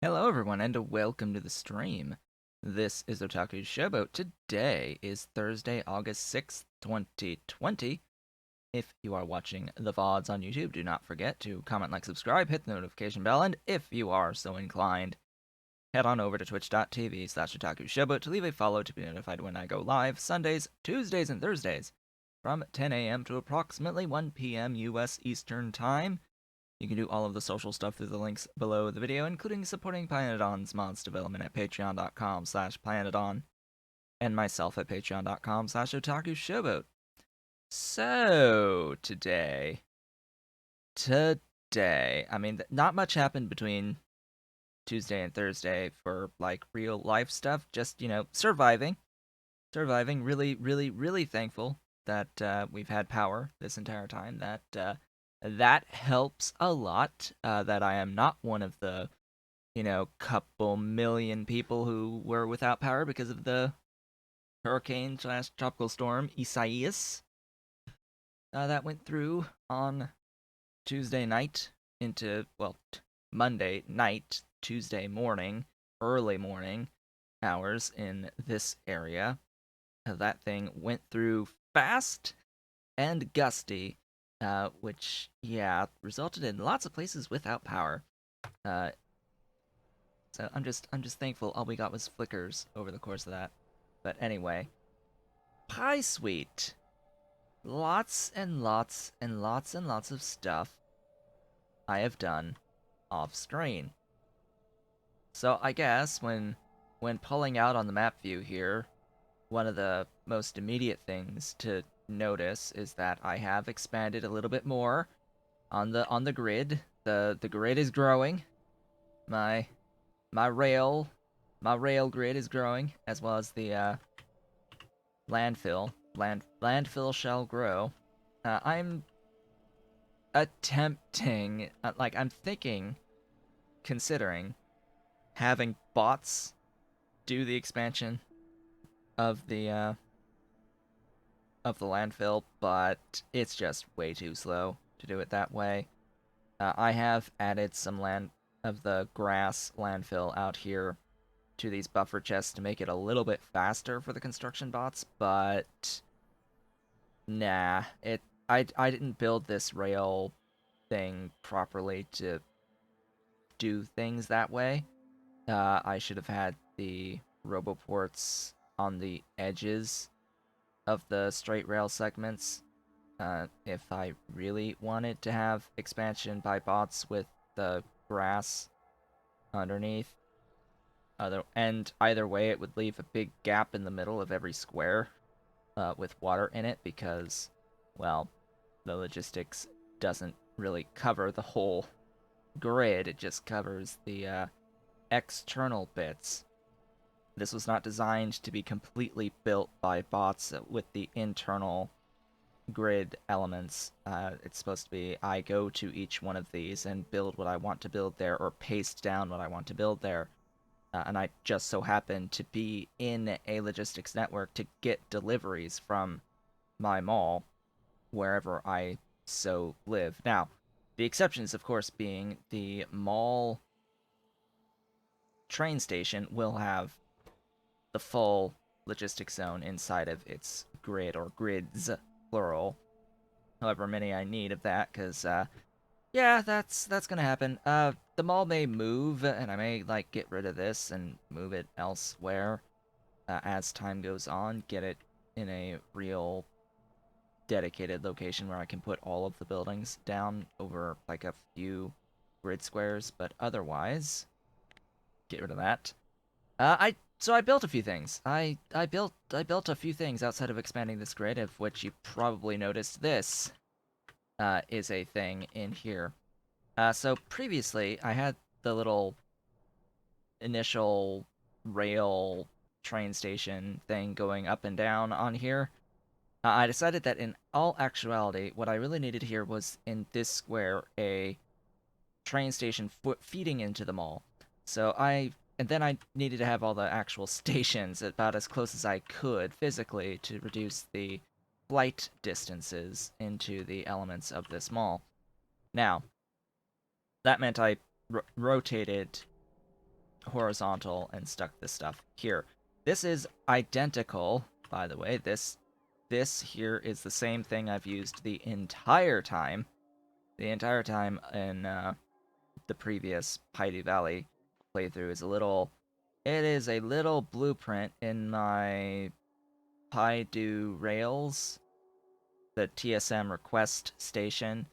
Hello everyone and welcome to the stream. This is Otaku's Showboat. Today is Thursday, August 6th, 2020. If you are watching the VODs on YouTube, do not forget to comment, like, subscribe, hit the notification bell, and if you are so inclined, head on over to twitch.tv/Otaku Showboat to leave a follow to be notified when I go live Sundays, Tuesdays, and Thursdays from 10 a.m. to approximately 1 p.m. US Eastern Time. You can do all of the social stuff through the links below the video, including supporting Planeton's mods development at patreon.com/Planeton, and myself at patreon.com/OtakuShowboat. So, today, I mean, not much happened between Tuesday and Thursday for, like, real life stuff, just, surviving. Surviving, really, really, really thankful that we've had power this entire time. That helps a lot. That I am not one of the couple million people who were without power because of the hurricane/tropical storm Isaias that went through on Tuesday night into Monday night, Tuesday morning, early morning hours in this area. That thing went through fast and gusty, which resulted in lots of places without power. Uh, so I'm just thankful all we got was flickers over the course of that. But anyway, Pie Sweet, lots and lots and lots and lots of stuff I have done off screen. So I guess when pulling out on the map view here, one of the most immediate things to notice is that I have expanded a little bit more on the grid. The grid is growing. My my rail my rail grid is growing, as well as the landfill shall grow. I'm attempting, I'm thinking, considering having bots do the expansion of the landfill, but it's just way too slow to do it that way. I have added some land of the grass landfill out here to these buffer chests to make it a little bit faster for the construction bots, but nah, I didn't build this rail thing properly to do things that way. I should have had the roboports on the edges of the straight rail segments. If I really wanted to have expansion by bots with the grass underneath. Either way, it would leave a big gap in the middle of every square with water in it because, well, the logistics doesn't really cover the whole grid. It just covers the external bits. This was not designed to be completely built by bots with the internal grid elements. It's supposed to be I go to each one of these and build what I want to build there, or paste down what I want to build there. And I just so happen to be in a logistics network to get deliveries from my mall wherever I so live. Now, the exceptions, of course, being the mall train station will have the full logistics zone inside of its grid, or grids, plural. However many I need of that, because that's gonna happen. The mall may move, and I may get rid of this and move it elsewhere as time goes on. Get it in a real dedicated location where I can put all of the buildings down over a few grid squares. But otherwise, get rid of that. I built a few things. I built a few things outside of expanding this grid, of which you probably noticed this is a thing in here. So previously, I had the little initial rail train station thing going up and down on here. I decided that in all actuality, what I really needed here was in this square a train station feeding into the mall. And then I needed to have all the actual stations about as close as I could physically to reduce the flight distances into the elements of this mall. Now, that meant I rotated horizontal and stuck this stuff here. This is identical, by the way. This here is the same thing I've used the entire time. The entire time in the previous Heidi Valley playthrough is a little... It is a little blueprint in my PyDo Rails, the TSM request station.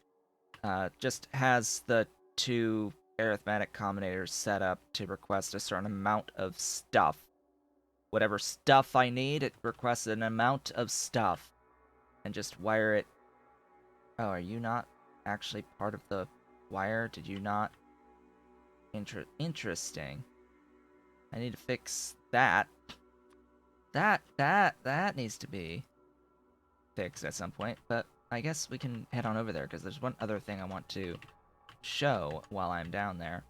Just has the two arithmetic combinators set up to request a certain amount of stuff. Whatever stuff I need, it requests an amount of stuff. And just wire it. Oh, are you not actually part of the wire? Did you not? Interesting. I need to fix that. That needs to be fixed at some point. But I guess we can head on over there, because there's one other thing I want to show while I'm down there.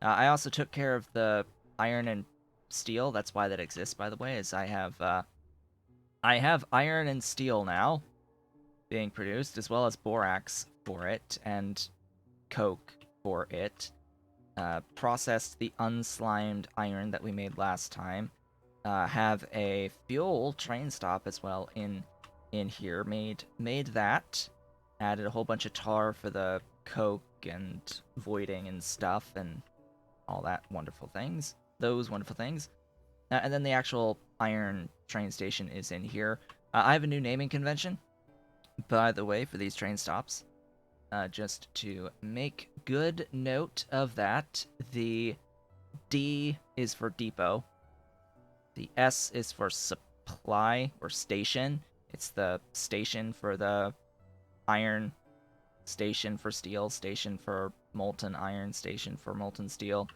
I also took care of the iron and steel. That's why that exists, by the way, is I have iron and steel now being produced, as well as borax for it, and coke for it. Processed the unslimed iron that we made last time. Have a fuel train stop as well in here. Made that. Added a whole bunch of tar for the coke and voiding and stuff and all that wonderful things. Those wonderful things. And then the actual iron train station is in here. I have a new naming convention, by the way, for these train stops. Just to make good note of that, the D is for depot. The S is for supply or station. It's the station for the iron, station for steel, station for molten iron, station for molten steel,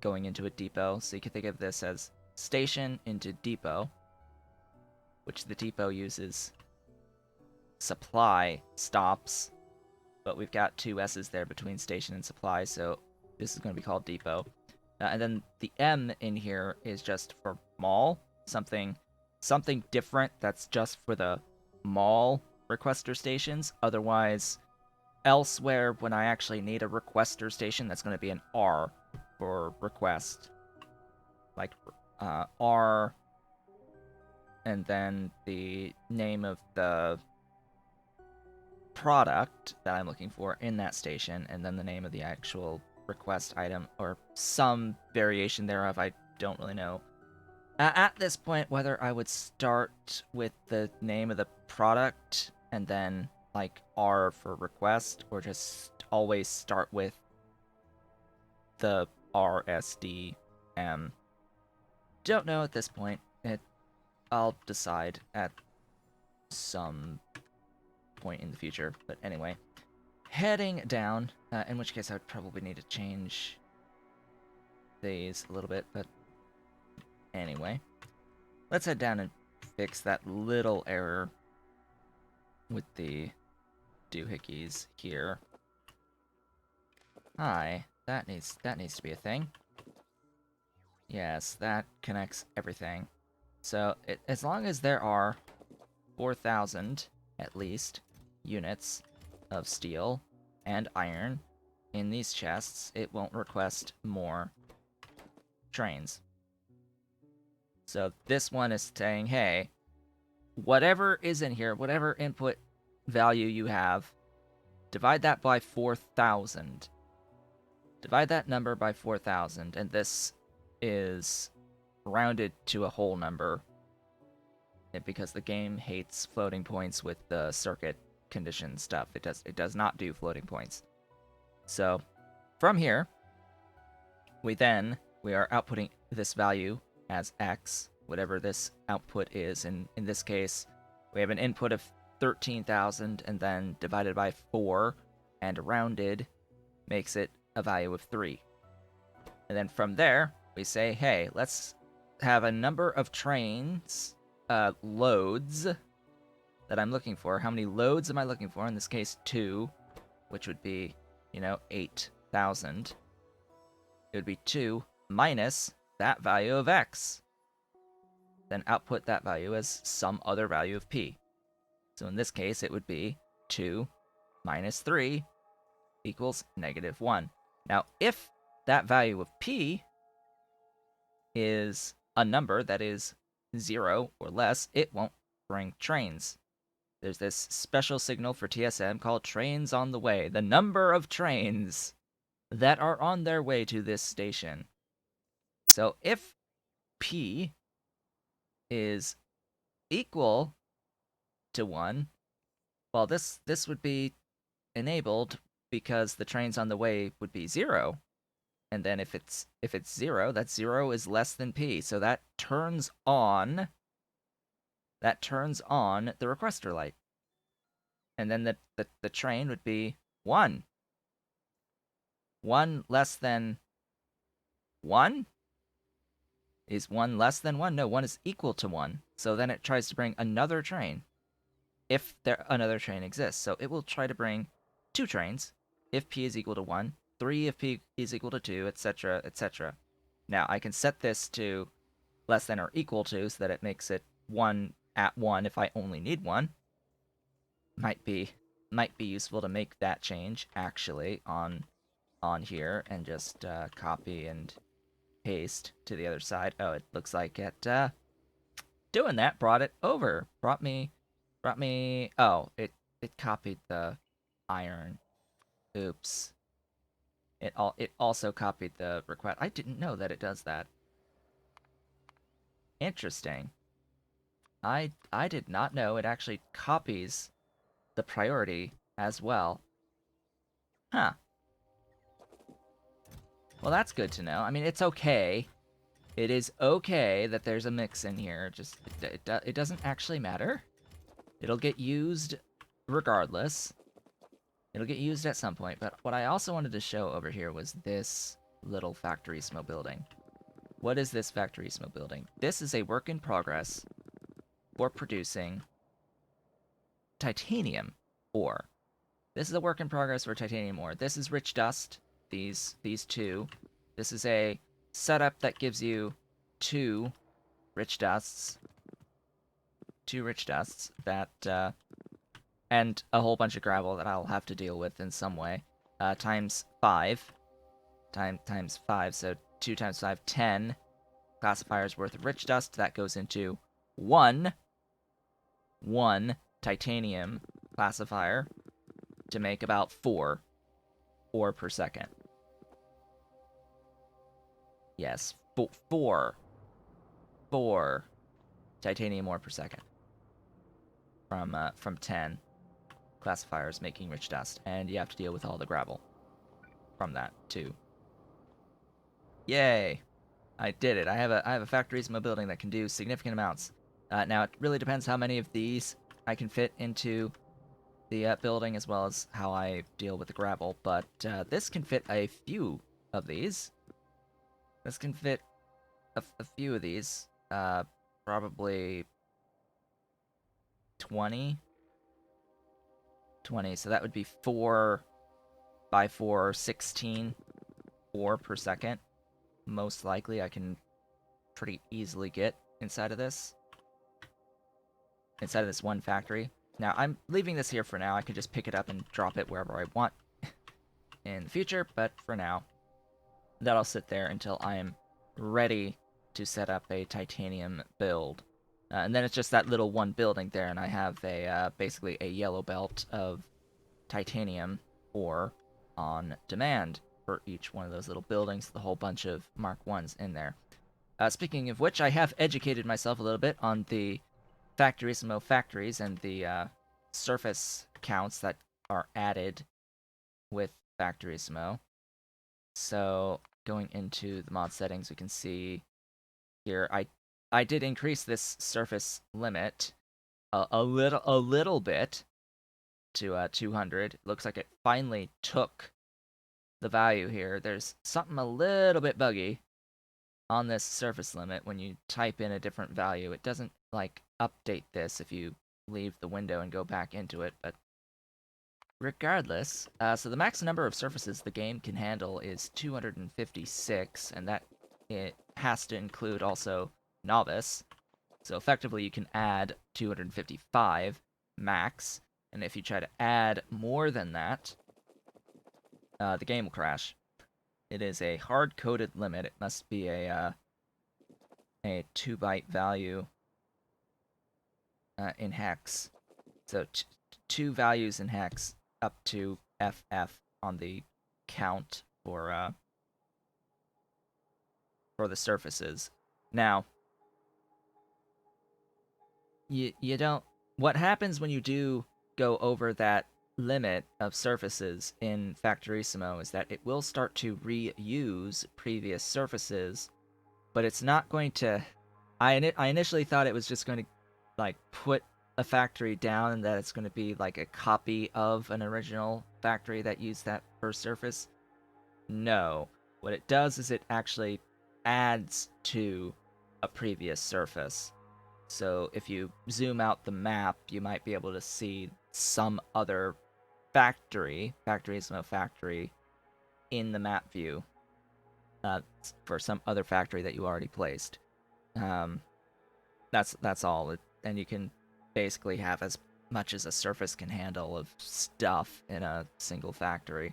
going into a depot. So you can think of this as station into depot, which the depot uses supply stops, but we've got two S's there between station and supply, so this is going to be called depot. And then the M in here is just for mall, something different that's just for the mall requester stations. Otherwise, elsewhere, when I actually need a requester station, that's going to be an R for request. Like R, and then the name of the product that I'm looking for in that station, and then the name of the actual request item, or some variation thereof. I don't really know at this point whether I would start with the name of the product and then like R for request, or just always start with the RSDM. Don't know at this point. I'll decide at some point in the future. But anyway, heading down, in which case I would probably need to change these a little bit, but anyway. Let's head down and fix that little error with the doohickeys here. Hi, that needs to be a thing. Yes, that connects everything. So, as long as there are 4,000, at least, units of steel and iron in these chests, it won't request more trains. So this one is saying, hey, whatever is in here, whatever input value you have, divide that by 4,000. Divide that number by 4,000, and this is rounded to a whole number, because the game hates floating points with the circuit condition stuff. It does not do floating points. So from here, we are outputting this value as X, whatever this output is. And in this case, we have an input of 13,000, and then divided by 4 and rounded makes it a value of 3. And then from there, we say, hey, let's have a number of trains, loads that I'm looking for. How many loads am I looking for? In this case, 2, which would be, 8,000. It would be 2 minus that value of X. Then output that value as some other value of P. So in this case, it would be 2 minus 3 equals -1. Now, if that value of P is a number that is 0 or less, it won't bring trains. There's this special signal for TSM called trains on the way, the number of trains that are on their way to this station. So if P is equal to 1, well, this would be enabled because the trains on the way would be 0. And then if it's 0, that 0 is less than P. So that turns on the requester light. And then the train would be 1. 1 less than 1? Is 1 less than 1? No, 1 is equal to 1. So then it tries to bring another train if another train exists. So it will try to bring 2 trains if P is equal to 1, 3 if P is equal to 2, etc., etc. Now, I can set this to less than or equal to so that it makes it 1 at 1 if I only need 1. Might be useful to make that change, actually, on here, and just copy and paste to the other side. Oh, it looks like it doing that brought it over. Brought me. Oh, it copied the iron. Oops. It also copied the request. I didn't know that it does that. Interesting. I did not know it actually copies the priority as well. Huh. Well, that's good to know. I mean, it's okay. It is okay that there's a mix in here. Just it doesn't actually matter. It'll get used regardless. It'll get used at some point. But what I also wanted to show over here was this little Factorio building. What is this Factorio building? This is a work in progress for producing titanium ore. This is a work in progress for titanium ore. This is rich dust. These two. This is a setup that gives you 2 rich dusts. 2 rich dusts that and a whole bunch of gravel that I'll have to deal with in some way. Times 5. Times 5, so 2 times 5, 10 classifiers worth of rich dust. That goes into 1 titanium classifier to make about 4 ore per second. Yes, 4 titanium ore per second from 10 classifiers making rich dust, and you have to deal with all the gravel from that too. Yay! I did it. I have a Factorio building that can do significant amounts. Now it really depends how many of these I can fit into the building, as well as how I deal with the gravel. But this can fit a few of these. This can fit a few of these. Probably 20. 20. So that would be 4 by 4, 16 ore per second. Most likely, I can pretty easily get inside of this one factory. Now, I'm leaving this here for now. I could just pick it up and drop it wherever I want in the future, but for now, that'll sit there until I am ready to set up a titanium build. And then it's just that little one building there, and I have a basically a yellow belt of titanium ore on demand for each one of those little buildings, the whole bunch of Mark 1s in there. Speaking of which, I have educated myself a little bit on the Factorio factories and the surface counts that are added with Factorio. So going into the mod settings, we can see here I did increase this surface limit a little bit to 200. Looks like it finally took the value here. There's something a little bit buggy on this surface limit. When you type in a different value, it doesn't like update this if you leave the window and go back into it, but regardless, so the max number of surfaces the game can handle is 256, and that it has to include also novice. So effectively you can add 255 max, and if you try to add more than that, the game will crash. It is a hard-coded limit. It must be a a 2-byte value in hex. So 2 values in hex up to FF on the count for the surfaces. Now, you don't. What happens when you do go over that limit of surfaces in Factorissimo is that it will start to reuse previous surfaces, but it's not going to. I initially thought it was just going to like put a factory down and that it's going to be like a copy of an original factory that used that first surface. No. What it does is it actually adds to a previous surface. So if you zoom out the map, you might be able to see some other Factorismo factory, in the map view for some other factory that you already placed. That's all. And you can basically have as much as a surface can handle of stuff in a single factory,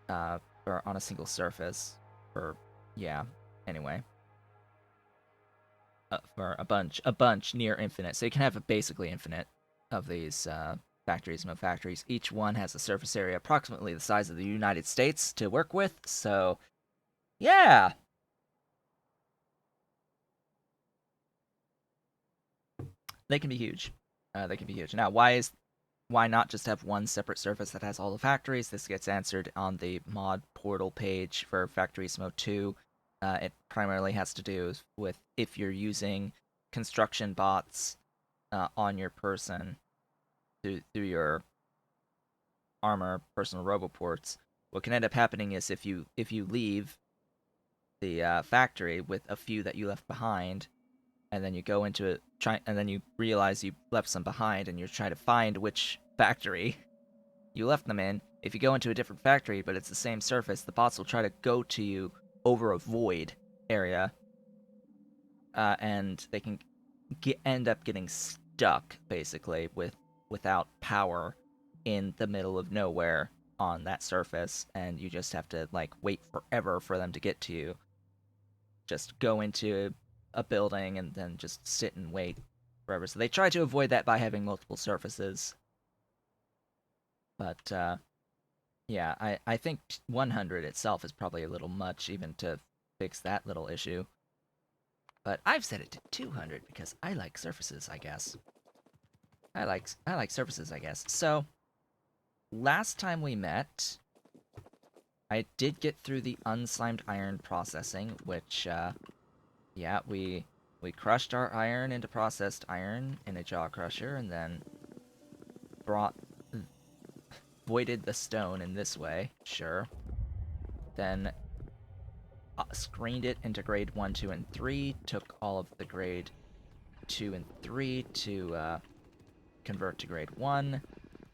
or on a single surface. For yeah. Anyway, for a bunch near infinite. So you can have a basically infinite of these factories. Each one has a surface area approximately the size of the United States to work with. So yeah, they can be huge. They can be huge. Now, why not just have one separate surface that has all the factories? This gets answered on the mod portal page for Factorismo 2. It primarily has to do with if you're using construction bots on your person through your armor personal roboports. What can end up happening is if you leave the factory with a few that you left behind, and then you go into it, and then you realize you left some behind, and you're trying to find which factory you left them in. If you go into a different factory, but it's the same surface, the bots will try to go to you over a void area, and they can end up getting stuck basically without power in the middle of nowhere on that surface, and you just have to like wait forever for them to get to you. Just go into a building and then just sit and wait forever. So they try to avoid that by having multiple surfaces. But yeah, I think 100 itself is probably a little much even to fix that little issue. But I've set it to 200 because I like surfaces, I guess. I like surfaces, I guess. So last time we met, I did get through the unslimed iron processing, which yeah, we crushed our iron into processed iron in a jaw crusher, and then voided the stone in this way, sure. Then screened it into grade 1, 2, and 3, took all of the grade 2 and 3 to convert to grade 1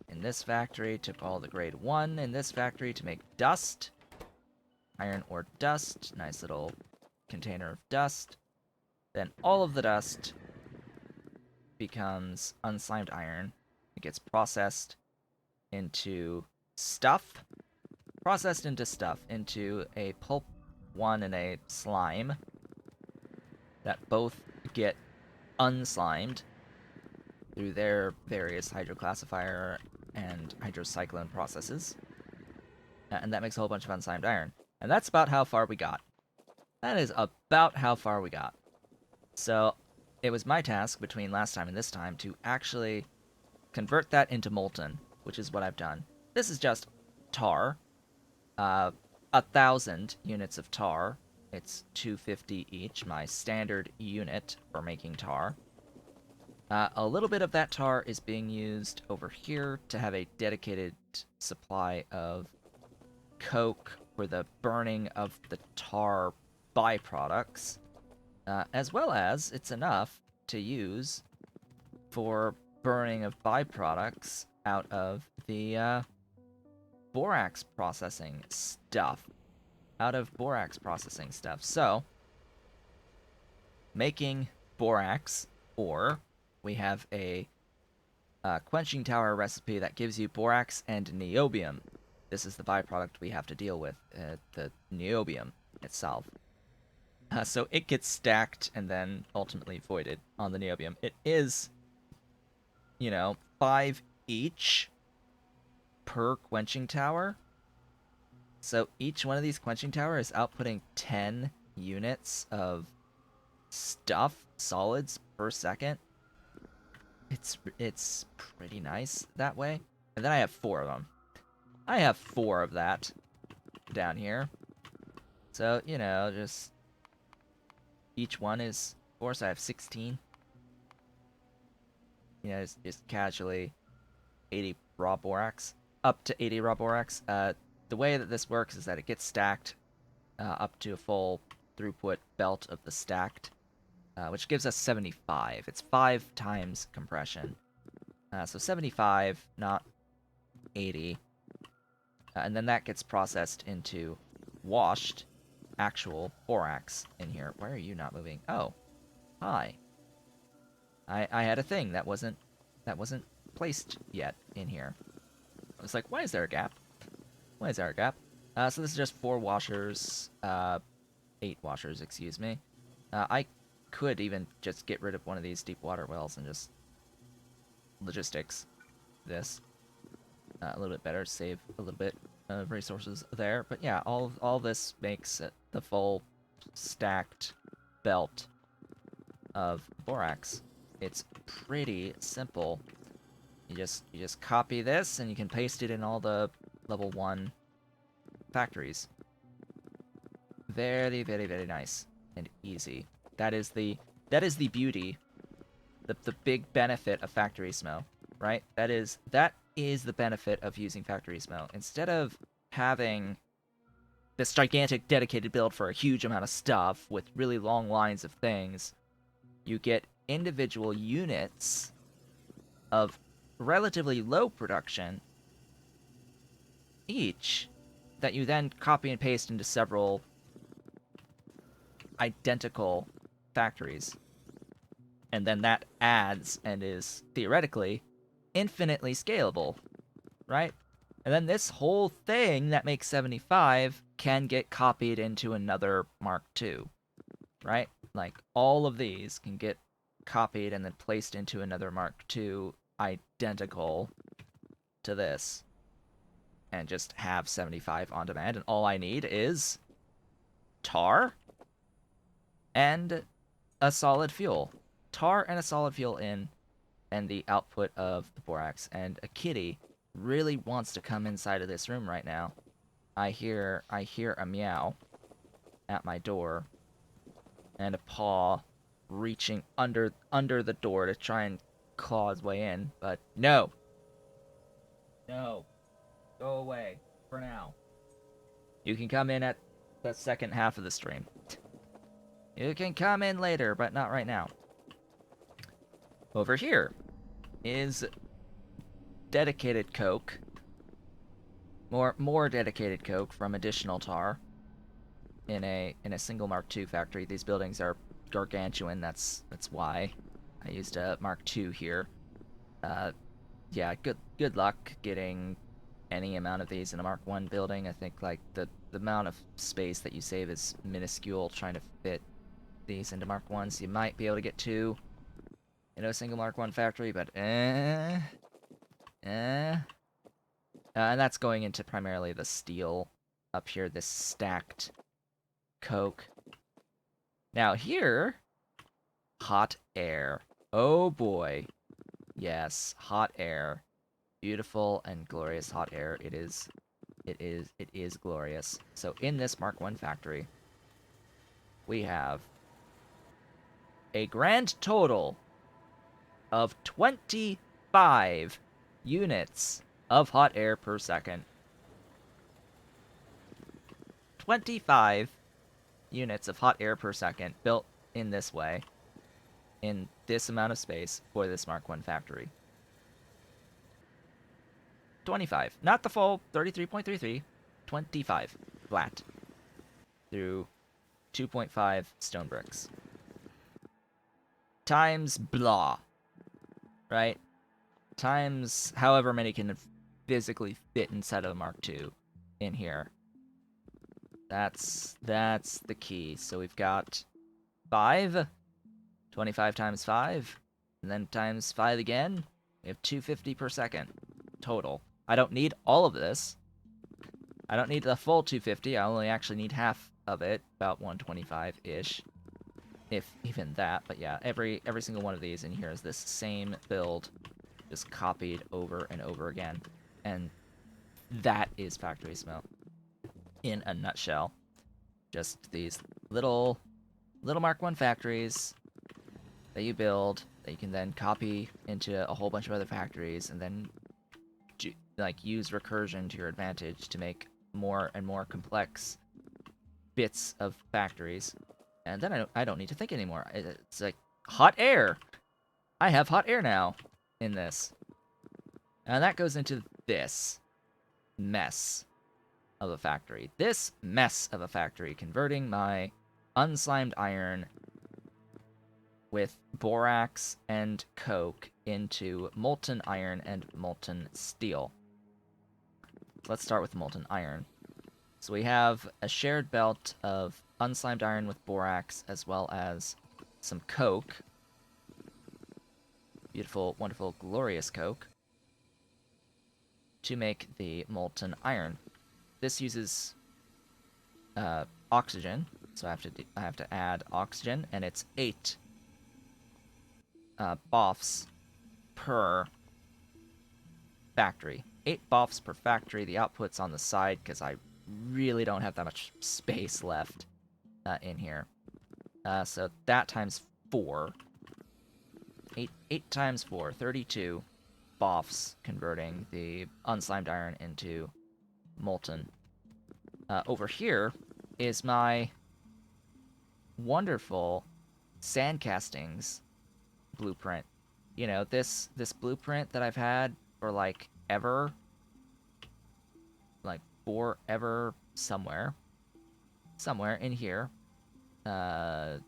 in this factory, took all the grade 1 in this factory to make dust, iron ore dust, nice little container of dust. Then all of the dust becomes unslimed iron. It gets processed into stuff, into a pulp 1 and a slime that both get unslimed through their various hydroclassifier and hydrocyclone processes. And that makes a whole bunch of unslimed iron. And that's about how far we got. That is about how far we got. So it was my task between last time and this time to actually convert that into molten, which is what I've done. This is just tar. 1,000 units of tar. It's 250 each, my standard unit for making tar. A little bit of that tar is being used over here to have a dedicated supply of coke for the burning of the tar byproducts, as well as it's enough to use for burning of byproducts out of the borax processing stuff. So, making borax ore, we have a quenching tower recipe that gives you borax and niobium. This is the byproduct we have to deal with, the niobium itself. So it gets stacked and then ultimately voided on the neobium. It is, 5 each per quenching tower. So each one of these quenching towers is outputting 10 units of stuff, solids per second. It's pretty nice that way. And then I have 4 of them. I have 4 of that down here. So, just each one is 4, so I have 16. Just casually 80 raw borax. Up to 80 raw borax. The way that this works is that it gets stacked up to a full throughput belt of the stacked, which gives us 75. It's 5 times compression. So 75, not 80. And then that gets processed into washed actual borax in here. Why are you not moving? Oh, hi. I had a thing that wasn't placed yet in here. I was like, why is there a gap? Why is there a gap? So this is just 4 washers, 8 washers, excuse me. I could even just get rid of one of these deep water wells and just logistics this a little bit better, save a little bit of resources there. But yeah, all this makes it the full stacked belt of borax. It's pretty simple. You just copy this and you can paste it in all the level 1 factories. Very, very, very nice and easy. That is the beauty, the big benefit of Factory Smo, right? That is the benefit of using Factory Smo. Instead of having this gigantic dedicated build for a huge amount of stuff with really long lines of things, you get individual units of relatively low production each that you then copy and paste into several identical factories. And then that adds and is theoretically infinitely scalable, right? And then this whole thing that makes 75 can get copied into another Mark II, right? Like, all of these can get copied and then placed into another Mark II identical to this. And just have 75 on demand. And all I need is tar and a solid fuel. Tar and a solid fuel in, and the output of the borax. And a kitty really wants to come inside of this room right now. I hear a meow at my door, and a paw reaching under the door to try and claw his way in. But no, go away for now. You can come in at the second half of the stream. You can come in later, but not right now. Over here is dedicated coke. More dedicated coke from additional tar in a single Mark II factory. These buildings are gargantuan. That's why I used a Mark II here. Yeah, good luck getting any amount of these in a Mark I building. I think like the amount of space that you save is minuscule trying to fit these into Mark 1s. You might be able to get 2 in a single Mark 1 factory, but and that's going into primarily the steel up here, this stacked coke. Now here, hot air. Oh boy. Yes, hot air. Beautiful and glorious hot air. It is glorious. So in this Mark 1 factory, we have a grand total of 25 units of hot air per second. 25 units of hot air per second built in this way, in this amount of space for this Mark 1 factory. 25. Not the full 33.33. 25 flat through 2.5 stone bricks. Times blah. Right? Times however many can physically fit inside of a Mark II in here. That's the key. So we've got 5, 25 times 5, and then times 5 again. We have 250 per second total. I don't need all of this. I don't need the full 250. I only actually need half of it, about 125-ish, if even that. But yeah, every single one of these in here is this same build, just copied over and over again. And that is Factory Smelt in a nutshell. Just these little Mark 1 factories that you build that you can then copy into a whole bunch of other factories, and then like use recursion to your advantage to make more and more complex bits of factories. And then I don't need to think anymore. It's like hot air. I have hot air now in this. And that goes into this mess of a factory. This mess of a factory, converting my unslimed iron with borax and coke into molten iron and molten steel. Let's start with molten iron. So we have a shared belt of unslimed iron with borax, as well as some coke. Beautiful, wonderful, glorious coke. To make the molten iron. This uses oxygen, so I have to add oxygen, and it's 8 BOFs per factory. 8 BOFs per factory. The output's on the side because I really don't have that much space left in here. So that times 4. 8 times 4, 32 BOFs, converting the unslimed iron into molten. Over here is my wonderful sandcastings blueprint. You know, this blueprint that I've had for like ever, like forever, somewhere in here.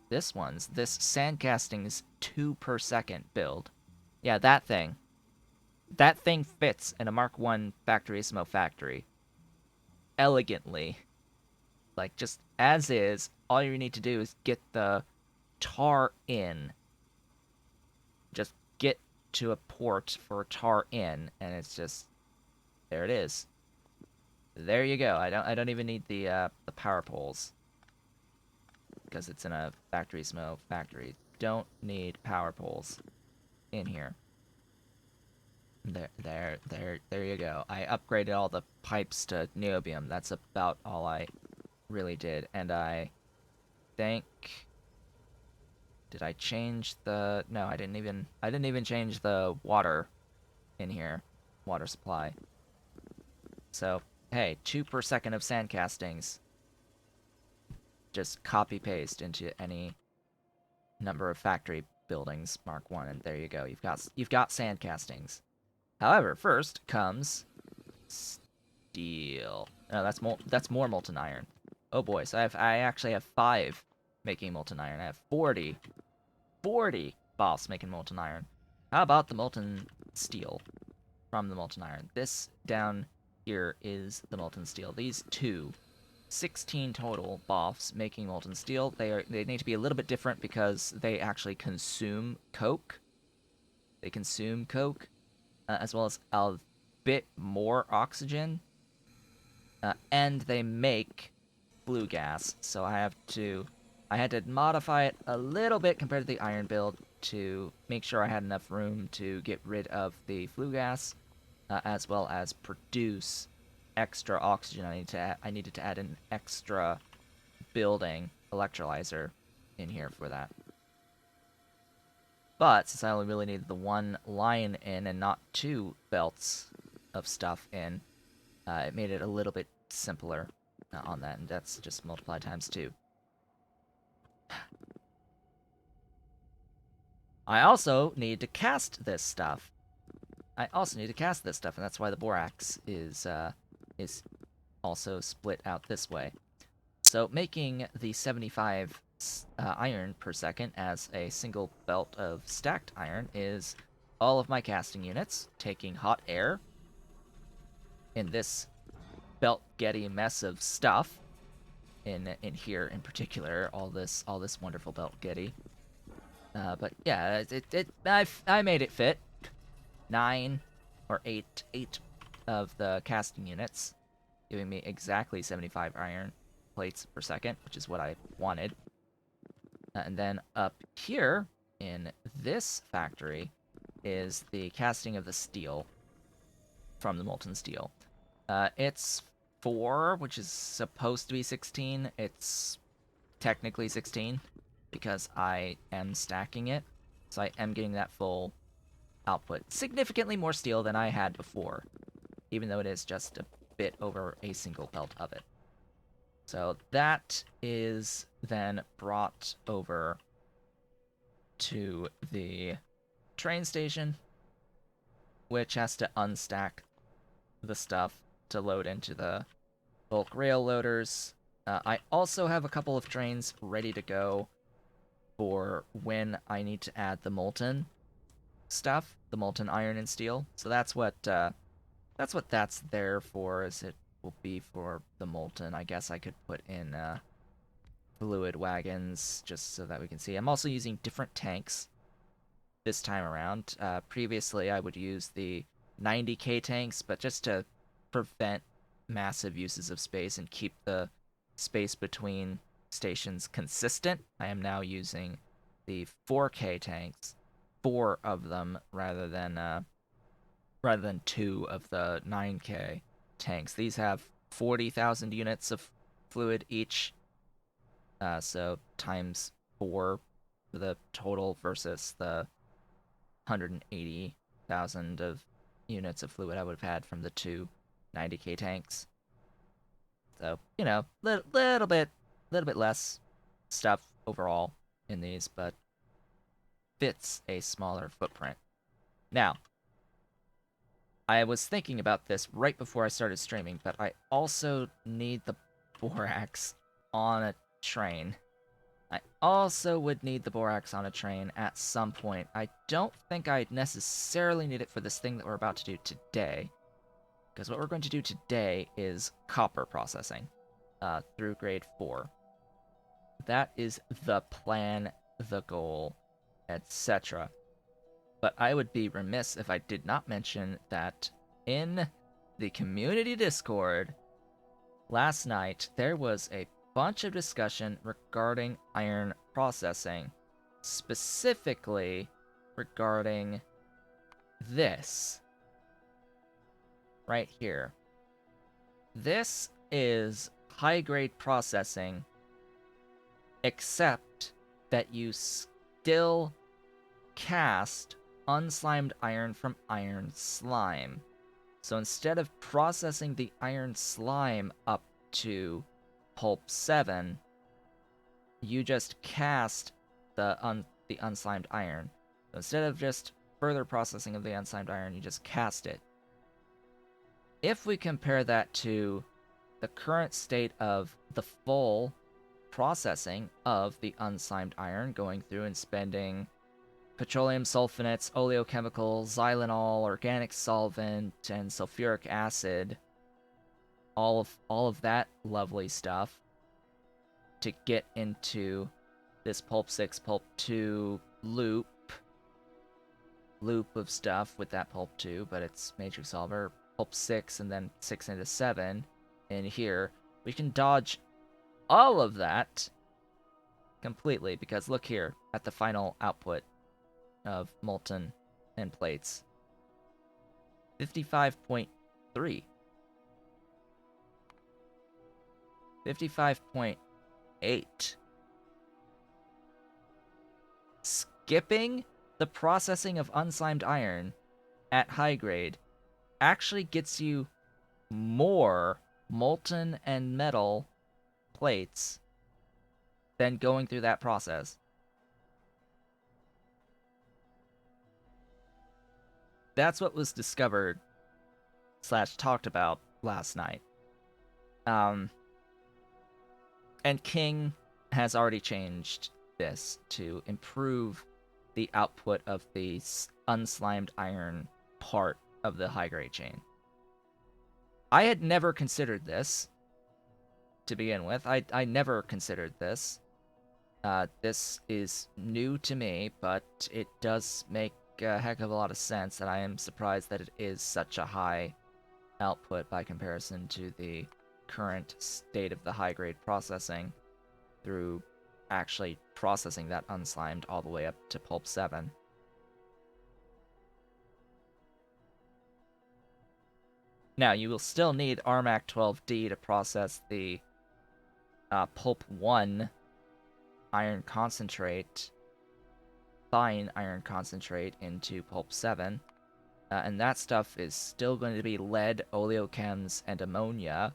This sandcastings 2 per second build. Yeah, that thing fits in a Mark 1 Factorismo factory elegantly. Like, just as is, all you need to do is get the tar in. Just get to a port for tar in, and it's just, there it is. There you go. I don't even need the power poles, because it's in a Factorismo factory. Don't need power poles in here. There you go. I upgraded all the pipes to niobium. That's about all I really did. And I think, did I change the? No, I didn't even change the water in here, water supply. So hey, 2 per second of sandcastings. Just copy paste into any number of factory buildings, Mark 1, and there you go. You've got sandcastings. However, first comes steel. No, that's more molten iron. Oh boy, so I actually have 5 making molten iron. I have 40 boss making molten iron. How about the molten steel from the molten iron? This down here is the molten steel. These 16 total BOFs making molten steel. They need to be a little bit different because they actually consume coke. They consume coke, as well as a bit more oxygen, and they make flue gas. So I had to modify it a little bit compared to the iron build to make sure I had enough room to get rid of the flue gas, as well as produce extra oxygen. I needed to add an extra building electrolyzer in here for that. But since I only really needed the 1 line in and not 2 belts of stuff in, it made it a little bit simpler on that, and that's just multiplied times 2. I also need to cast this stuff. And that's why the borax is also split out this way. So making the 75 iron per second as a single belt of stacked iron is all of my casting units taking hot air in this belt-getty mess of stuff, in here in particular, all this wonderful belt giddy. But yeah, I made it fit 9 or 8 of the casting units, giving me exactly 75 iron plates per second, which is what I wanted. And then up here in this factory is the casting of the steel from the molten steel. It's 4, which is supposed to be 16. It's technically 16 because I am stacking it. So I am getting that full output. Significantly more steel than I had before, even though it is just a bit over a single belt of it. So that is then brought over to the train station, which has to unstack the stuff to load into the bulk rail loaders. I also have a couple of trains ready to go for when I need to add the molten stuff, the molten iron and steel. So that's what that's there for. Is it will be for the molten. I guess I could put in fluid wagons just so that we can see. I'm also using different tanks this time around. Previously, I would use the 90k tanks, but just to prevent massive uses of space and keep the space between stations consistent, I am now using the 4k tanks, 4 of them rather than 2 of the 9k tanks. These have 40,000 units of fluid each, so times 4 for the total versus the 180,000 of units of fluid I would have had from the two 90k tanks. So, little bit less stuff overall in these, but fits a smaller footprint. Now, I was thinking about this right before I started streaming, but I also need the borax on a train. I also would need the borax on a train at some point. I don't think I necessarily need it for this thing that we're about to do today, because what we're going to do today is copper processing through grade 4. That is the plan, the goal, etc. But I would be remiss if I did not mention that in the community Discord last night, there was a bunch of discussion regarding iron processing, specifically regarding this right here. This is high-grade processing, except that you still cast unslimed iron from iron slime. So instead of processing the iron slime up to pulp 7, you just cast the unslimed iron. So instead of just further processing of the unslimed iron, you just cast it. If we compare that to the current state of the full processing of the unslimed iron, going through and spending petroleum sulfonates, oleochemicals, xylenol, organic solvent, and sulfuric acid, all of that lovely stuff to get into this pulp 6, pulp 2 loop of stuff with that pulp 2, but it's matrix solver, pulp 6, and then 6 into 7 in here. We can dodge all of that completely, because look here at the final output of molten and plates. 55.3. 55.8. Skipping the processing of unslimed iron at high grade actually gets you more molten and metal plates than going through that process. That's what was discovered / talked about last night. And King has already changed this to improve the output of the unslimed iron part of the high grade chain. I had never considered this to begin with. I never considered this. This is new to me, but it does make a heck of a lot of sense, and I am surprised that it is such a high output by comparison to the current state of the high-grade processing through actually processing that unslimed all the way up to Pulp 7. Now, you will still need RMAC 12D to process the Pulp 1 iron concentrate, fine iron concentrate into Pulp 7, and that stuff is still going to be lead, oleochems, and ammonia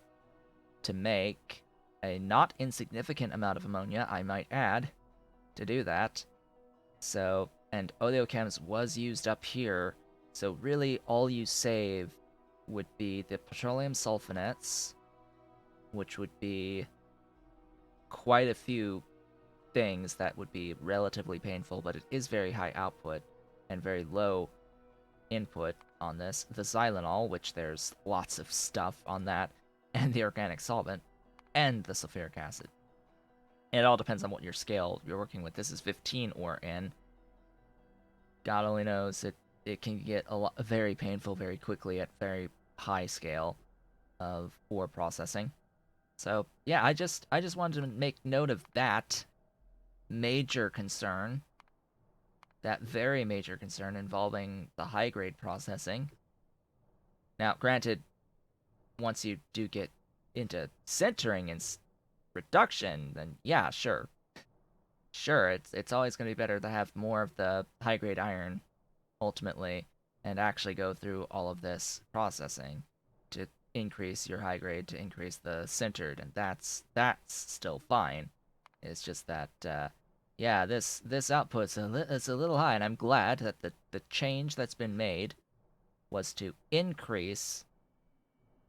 to make a not insignificant amount of ammonia, I might add, to do that. So, and oleochems was used up here, so really all you save would be the petroleum sulfonates, which would be quite a few things that would be relatively painful, but it is very high output and very low input on this. The xylenol, which there's lots of stuff on that, and the organic solvent, and the sulfuric acid. It all depends on what your scale you're working with. This is 15 ore in. God only knows it can get very painful very quickly at very high scale of ore processing. So yeah, I just wanted to make note of that major concern, that very major concern involving the high grade processing. Now, granted, once you do get into sintering and reduction, then yeah, sure, it's always going to be better to have more of the high grade iron ultimately, and actually go through all of this processing to increase your high grade, to increase the sintered, and that's still fine. It's just that yeah, this output's it's a little high, and I'm glad that the change that's been made was to increase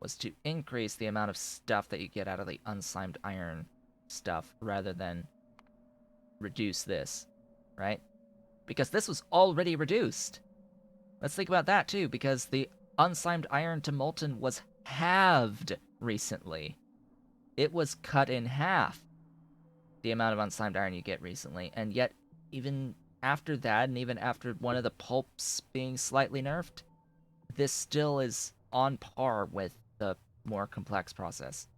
the amount of stuff that you get out of the unslimed iron stuff rather than reduce this, right? Because this was already reduced. Let's think about that too, because the unslimed iron to molten was halved recently. It was cut in half, the amount of unslimed iron you get recently, and yet even after that, and even after one of the pulps being slightly nerfed, this still is on par with the more complex process.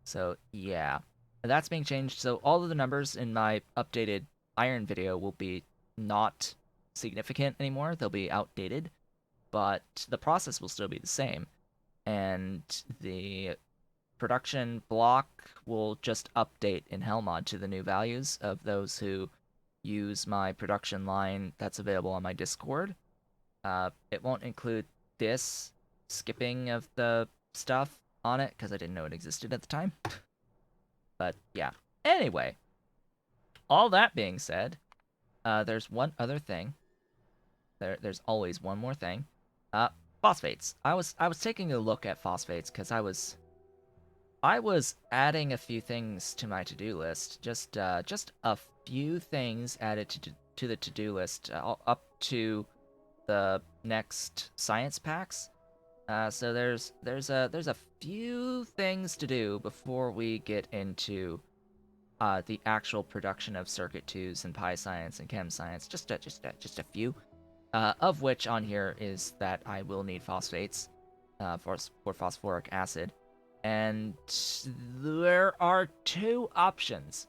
So yeah, that's being changed. So all of the numbers in my updated iron video will be not significant anymore. They'll be outdated, but the process will still be the same. And the production block will just update in Hellmod to the new values of those who use my production line that's available on my Discord. It won't include this skipping of the stuff on it because I didn't know it existed at the time. But yeah. Anyway, all that being said, there's one other thing. There's always one more thing. Phosphates. I was taking a look at phosphates because I was adding a few things to my to-do list. Just a few things added to the to-do list up to the next science packs. So there's a few things to do before we get into the actual production of circuit 2s and pi science and chem science. Just a few. Of which on here is that I will need phosphates for phosphoric acid. And there are two options.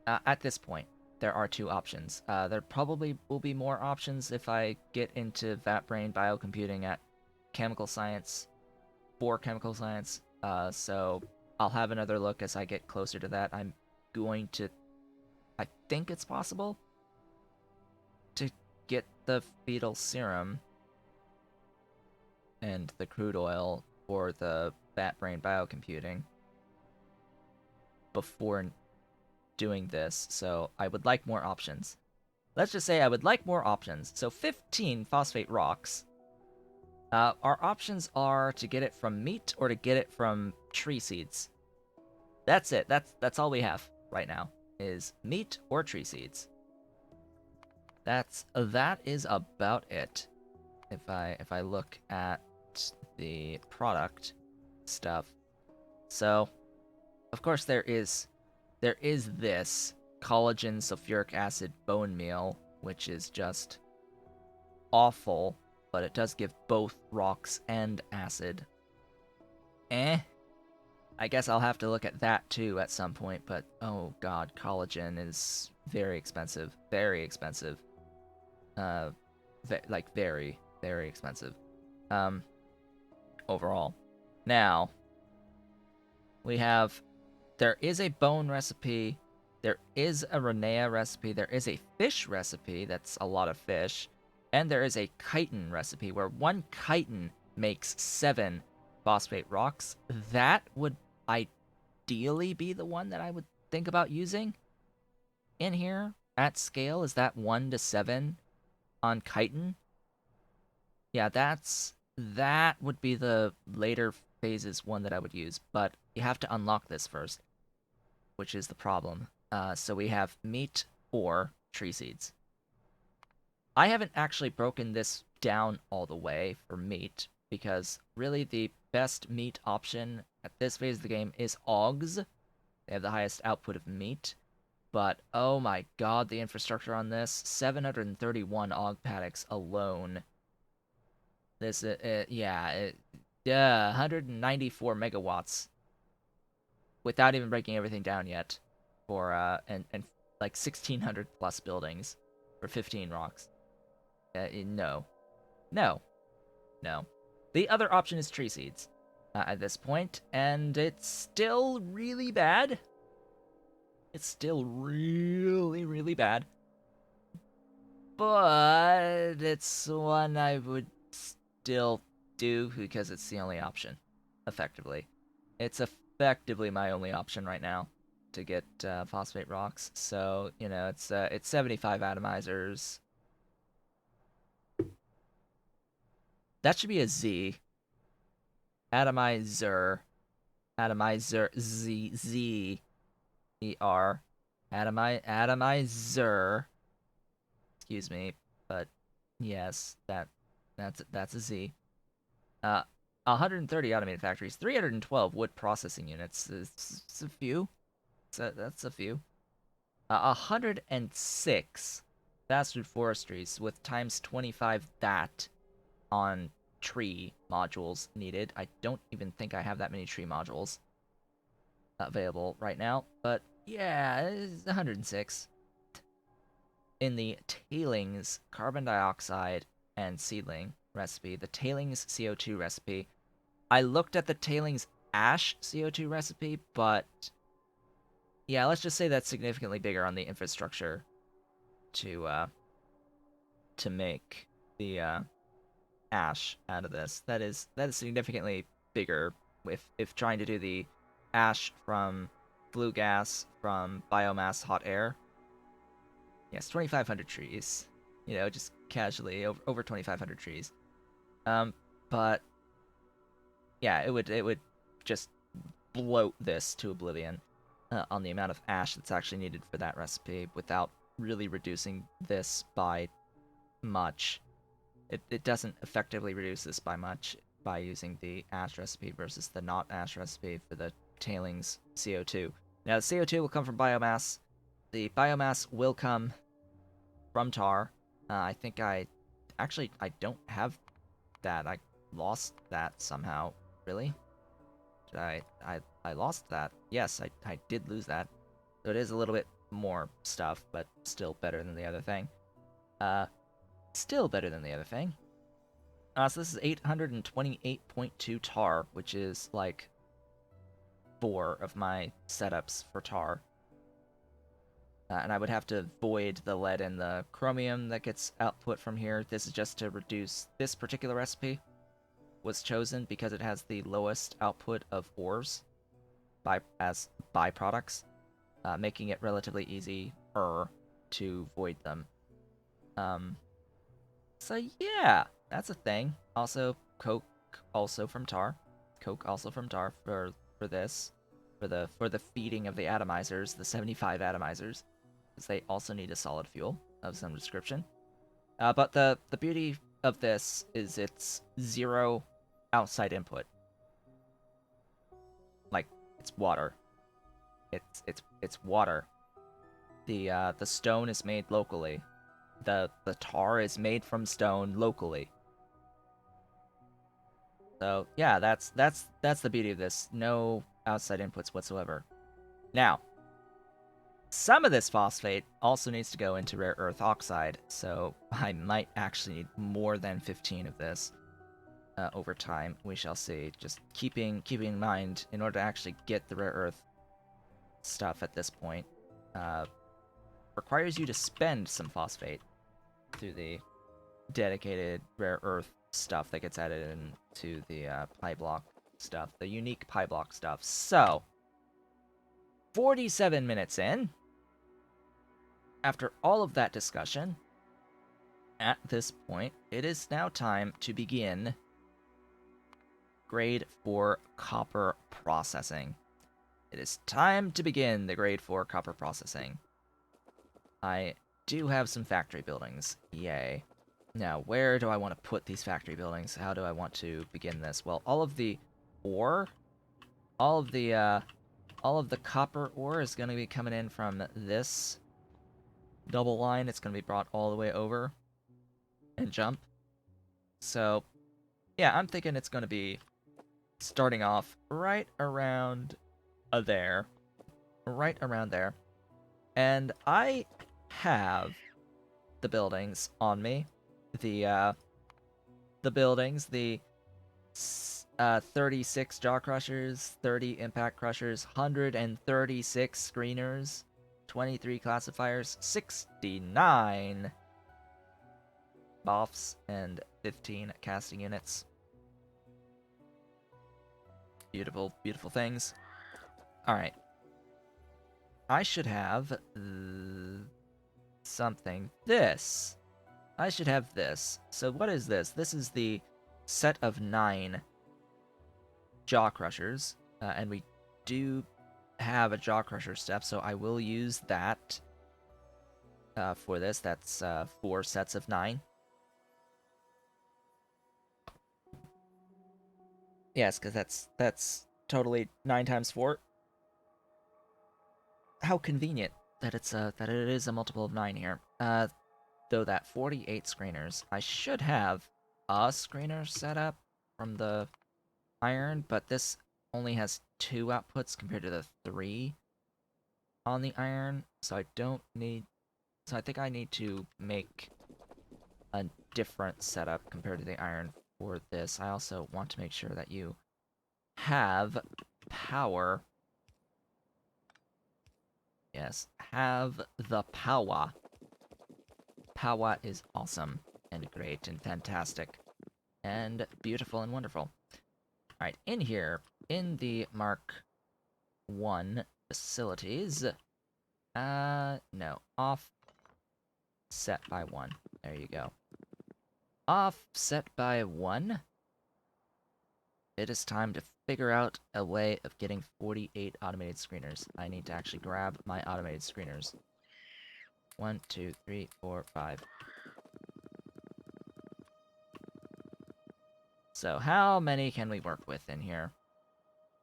At this point, there are two options. There probably will be more options if I get into vat-brain biocomputing at chemical science, for chemical science. So I'll have another look as I get closer to that. I'm going to... I think it's possible to get the fetal serum and the crude oil for the vat-brain biocomputing before doing this, so I would like more options. Let's just say I would like more options. So 15 phosphate rocks. Our options are to get it from meat or to get it from tree seeds. That's it. That's all we have right now is meat or tree seeds. That is about it. If I look at the product stuff. So of course, there is this collagen sulfuric acid bone meal, which is just awful, but it does give both rocks and acid. Eh. I guess I'll have to look at that too at some point, but oh god, collagen is very expensive. Very expensive. Like very, very expensive. Um, overall. Now, there is a bone recipe, there is a Renea recipe, there is a fish recipe that's a lot of fish, and there is a chitin recipe where one chitin makes 7 phosphate rocks. That would ideally be the one that I would think about using in here at scale. Is that 1 to 7 on chitin? Yeah, that would be the later phases one that I would use, but you have to unlock this first, which is the problem. So we have meat or tree seeds. I haven't actually broken this down all the way for meat, because really the best meat option at this phase of the game is Augs. They have the highest output of meat, but oh my god, the infrastructure on this, 731 Aug paddocks alone. This, 194 megawatts without even breaking everything down yet, for and like 1,600 plus buildings for 15 rocks. No, no, no. The other option is tree seeds at this point, and it's still really bad. It's still really, really bad. But it's one I would still do because it's the only option, effectively. It's effectively my only option right now to get phosphate rocks. So, you know, it's 75 atomizers. That should be a Z. Atomizer. Atomizer. Z. E-R. Atomizer. Excuse me, but yes, that's a Z. 130 automated factories, 312 wood processing units. It's a few. That's a few. 106 fast food forestries with times 25 that on tree modules needed. I don't even think I have that many tree modules available right now, but yeah, it's 106. In the tailings carbon dioxide and seedling recipe, the tailings CO2 recipe, I looked at the tailings ash CO2 recipe, but yeah, let's just say that's significantly bigger on the infrastructure to make the ash out of this. That is significantly bigger if trying to do the ash from flue gas from biomass hot air. Yes, 2,500 trees. You know, just casually over 2,500 trees. But yeah, it would just bloat this to oblivion on the amount of ash that's actually needed for that recipe without really reducing this by much. It doesn't effectively reduce this by much by using the ash recipe versus the not ash recipe for the tailings CO2. Now, the CO2 will come from biomass. The biomass will come from tar. I think I don't have that. I lost that somehow. Really? Did I lost that. Yes, I did lose that. So it is a little bit more stuff, but still better than the other thing. Still better than the other thing. So this is 828.2 tar, which is like 4 of my setups for tar. And I would have to void the lead and the chromium that gets output from here. This is just to reduce this particular recipe. Was chosen because it has the lowest output of ores as byproducts, making it relatively easy to void them. So yeah, that's a thing. Also, coke also from tar. Coke also from tar for this. For the feeding of the atomizers, the 75 atomizers, because they also need a solid fuel of some description. But the beauty of this is it's 0 outside input. Like, it's water. It's water. The stone is made locally. The tar is made from stone locally. So yeah, that's the beauty of this. No outside inputs whatsoever. Now, some of this phosphate also needs to go into rare earth oxide, so I might actually need more than 15 of this over time. We shall see. Just keeping in mind, in order to actually get the rare earth stuff at this point, requires you to spend some phosphate through the dedicated rare earth stuff that gets added into the PyBlock stuff, the unique PyBlock stuff. So, 47 minutes in, after all of that discussion, at this point, it is now time to begin grade 4 copper processing. It is time to begin the grade 4 copper processing. I do have some factory buildings. Yay. Now, where do I want to put these factory buildings? How do I want to begin this? Well, all of the ore, all of the copper ore is going to be coming in from this double line. It's going to be brought all the way over and jump. So, yeah, I'm thinking it's going to be starting off right around there. Right around there. And I have the buildings on me. The buildings, the 36 jaw crushers, 30 impact crushers, 136 screeners, 23 classifiers, 69 boffs, and 15 casting units. Beautiful, beautiful things. Alright. I should have something. This. I should have this. So what is this? This is the set of 9 jaw crushers, and we do have a jaw crusher step, so I will use that for this. That's 4 sets of 9. Yes, because that's totally 9 times 4. How convenient that it is a multiple of 9 here. Though that 48 screeners, I should have a screener set up from the iron, but this only has 2 outputs compared to the 3 on the iron, so I don't need. So I think I need to make a different setup compared to the iron for this. I also want to make sure that you have power. Yes, have the power. Power is awesome and great and fantastic and beautiful and wonderful. Alright, in here, in the Mark 1 facilities, no, offset by 1. There you go. Offset by 1. It is time to figure out a way of getting 48 automated screeners. I need to actually grab my automated screeners. 1, 2, 3, 4, 5. So how many can we work with in here?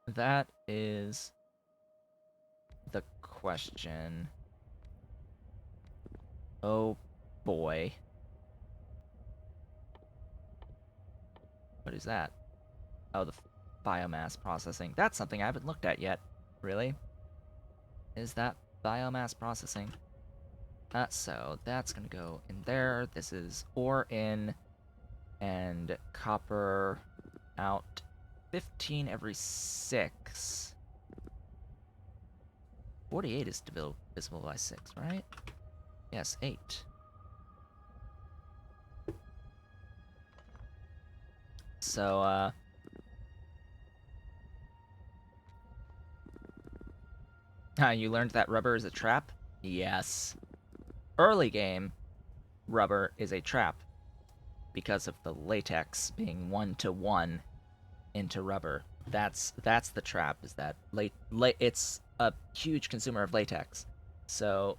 That is the question. Oh boy. What is that? Oh, the biomass processing. That's something I haven't looked at yet. Really? Is that biomass processing? So that's gonna go in there. This is ore in and copper out. 15 every 6. 48 is divisible by 6, right? Yes, 8. So, you learned that rubber is a trap? Yes. Early game, rubber is a trap because of the latex being 1-to-1 into rubber. That's the trap, is that it's a huge consumer of latex. So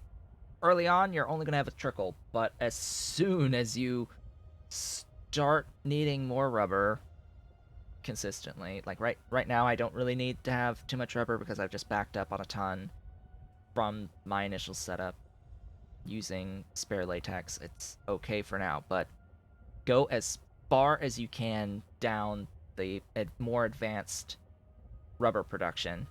early on, you're only going to have a trickle, but as soon as you start needing more rubber, consistently. Like right now, I don't really need to have too much rubber because I've just backed up on a ton from my initial setup using spare latex. It's okay for now, but go as far as you can down the more advanced rubber production.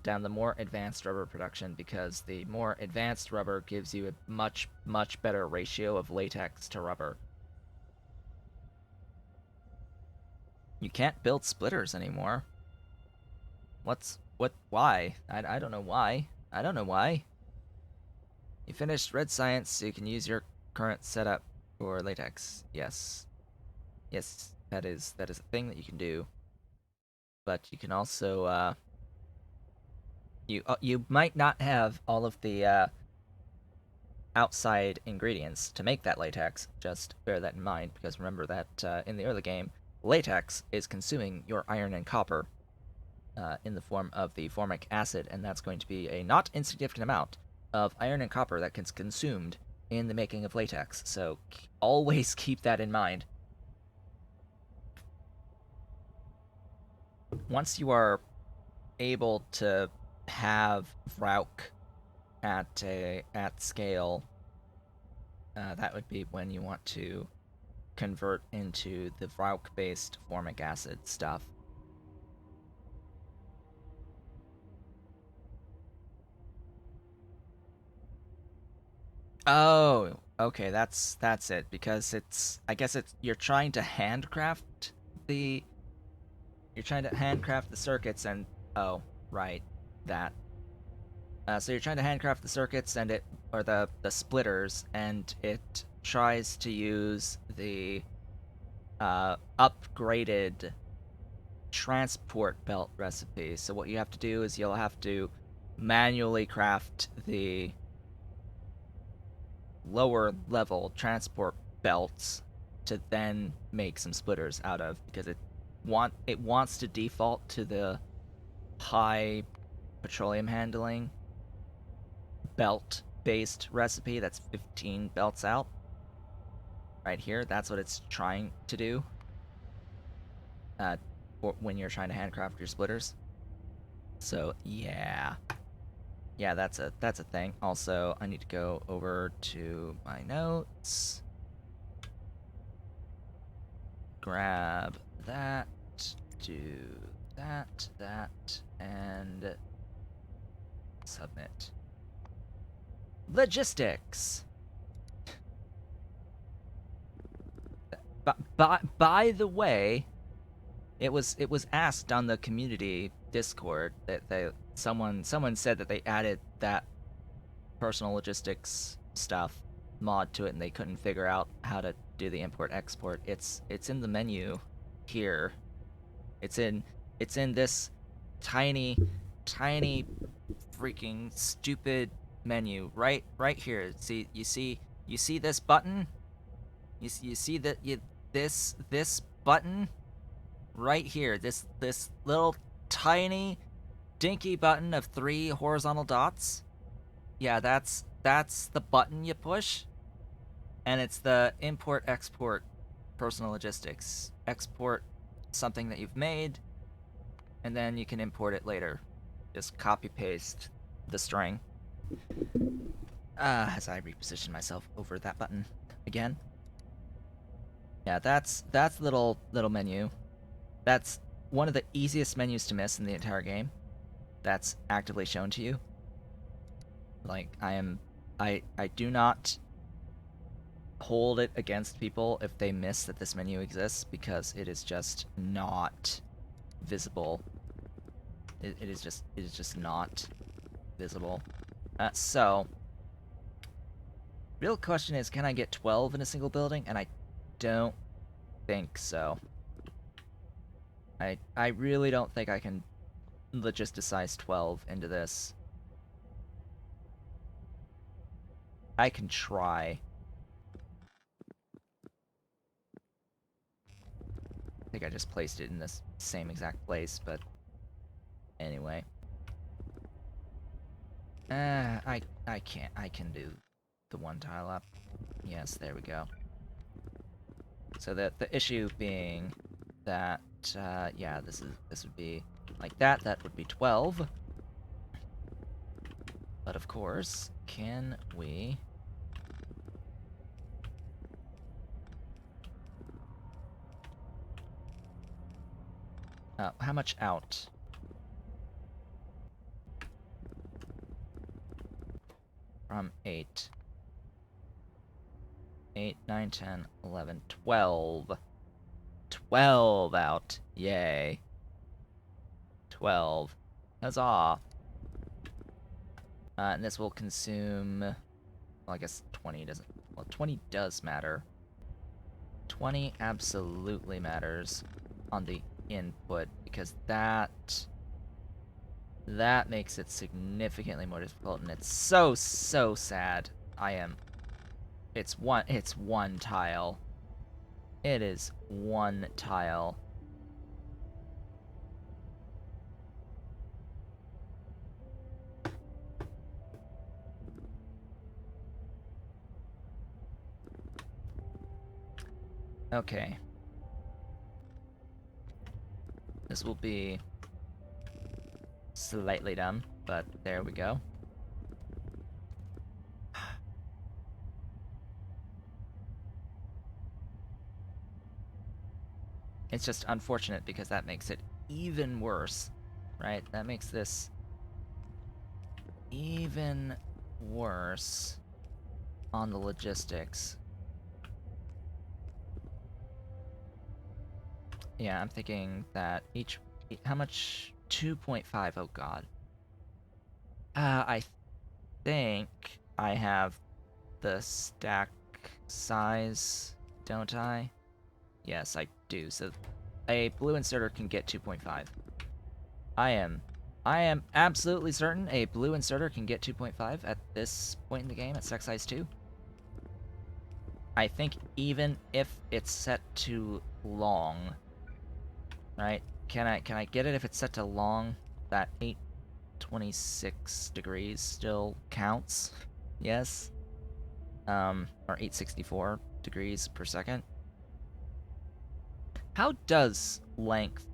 Down the more advanced rubber production, because the more advanced rubber gives you a much better ratio of latex to rubber. You can't build splitters anymore. Why? I don't know why. I don't know why. You finished red science, so you can use your current setup for latex. Yes. Yes, that is a thing that you can do. But you can also you might not have all of the outside ingredients to make that latex. Just bear that in mind, because remember that in the early game, latex is consuming your iron and copper in the form of the formic acid, and that's going to be a not insignificant amount of iron and copper that gets consumed in the making of latex. So always keep that in mind. Once you are able to have Vrauk at scale, that would be when you want to convert into the Vrauk-based formic acid stuff. Oh, okay, that's it. Because I guess it's the you're trying to handcraft the circuits, and oh, right, that. So you're trying to handcraft the circuits and it or the splitters, and it tries to use the upgraded transport belt recipe. So what you have to do is you'll have to manually craft the lower level transport belts to then make some splitters out of, because it wants to default to the high petroleum handling belt based recipe that's 15 belts out. Right here, that's what it's trying to do uh, when you're trying to handcraft your splitters. So yeah, that's a thing. Also, I need to go over to my notes, grab that, do that, and submit. Logistics. By the way, it was asked on the community Discord that someone said that they added that personal logistics stuff mod to it, and they couldn't figure out how to do the import export. It's in the menu here. It's in this tiny freaking stupid menu right here. You see this button? You see that this button right here. This little tiny dinky button of 3 horizontal dots. Yeah, that's the button you push, and it's the import export personal logistics. Export something that you've made, and then you can import it later. Just copy paste the string. As I reposition myself over that button again. Yeah, that's little menu. That's one of the easiest menus to miss in the entire game. That's actively shown to you. Like, I do not hold it against people if they miss that this menu exists, because it is just not visible. It is just not visible. So, real question is, can I get 12 in a single building? And I don't think so. I really don't think I can logisticize 12 into this. I can try. I think I just placed it in this same exact place, but anyway. I can't. I can do the one tile up. Yes, there we go. So the issue being that, yeah, this would be like that. That would be 12. But of course, can we... how much out? From 8. 8, 9, 10, 11, 12. 12 out. Yay. 12. Huzzah. And this will consume... Well, I guess 20 doesn't... Well, 20 does matter. 20 absolutely matters on the input, because that makes it significantly more difficult, and it's so sad. It's one tile. It is one tile. Okay. This will be slightly dumb, but there we go. It's just unfortunate because that makes it even worse, right? That makes this even worse on the logistics. Yeah, I'm thinking that how much? 2.5, oh god. I think I have the stack size, don't I? Yes, I do. So a blue inserter can get 2.5. I am absolutely certain a blue inserter can get 2.5 at this point in the game at stack size 2. I think even if it's set to long, right? Can I get it if it's set to long? That 826 degrees still counts. Yes. Or 864 degrees per second. How does length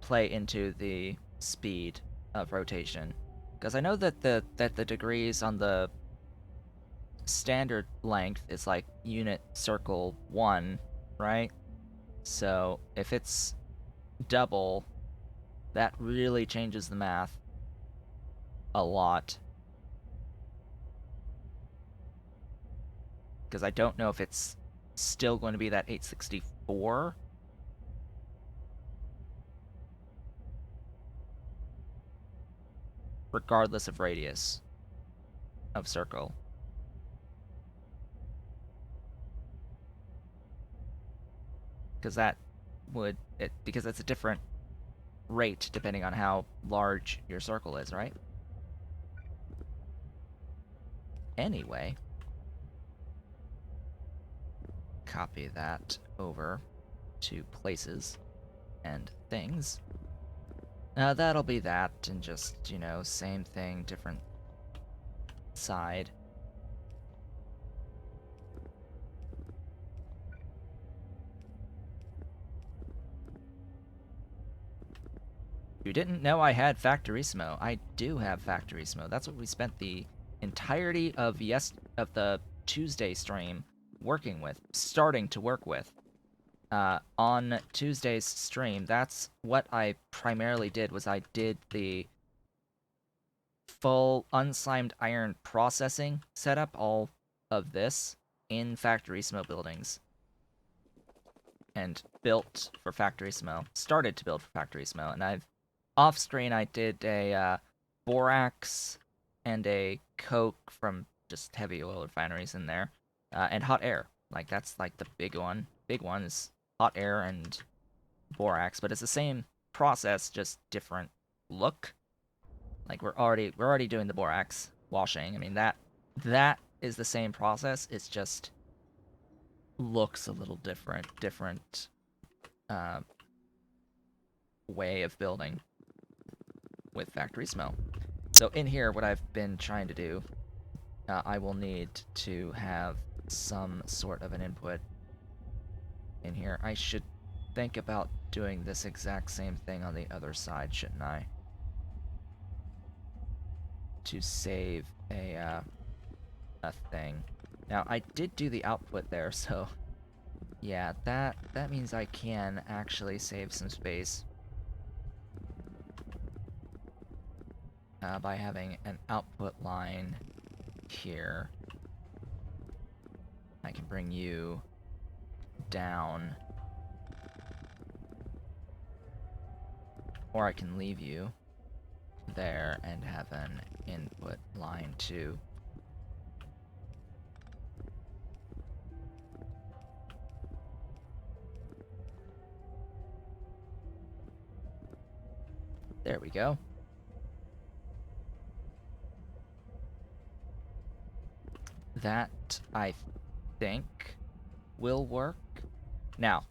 play into the speed of rotation? Because I know that the degrees on the standard length is like unit circle 1, right? So if it's double, that really changes the math a lot. Because I don't know if it's still going to be that 864. Regardless of radius of circle. Because that would... because it's a different rate depending on how large your circle is, right? Anyway, copy that over to places and things. That'll be that, and just, you know, same thing, different side. You didn't know I had Factorissimo. I do have Factorissimo. That's what we spent the entirety of the Tuesday stream working with, starting to work with. On Tuesday's stream, that's what I primarily did, was I did the full unslimed iron processing setup, all of this, in Factorissimo buildings. And built for Factorissimo. Started to build for Factorissimo, and off-screen, I did a borax and a coke from just heavy oil refineries in there, and hot air. Like, that's like the big one. Big one is hot air and borax, but it's the same process, just different look. Like, we're already doing the borax washing. I mean, that is the same process. It's just looks a little different way of building with Factorissimo. So in here, what I've been trying to do, I will need to have some sort of an input in here. I should think about doing this exact same thing on the other side, shouldn't I? To save a thing. Now, I did do the output there, so yeah, that means I can actually save some space by having an output line here. I can bring you down, or I can leave you there and have an input line too. There we go. That, I think, will work. Now,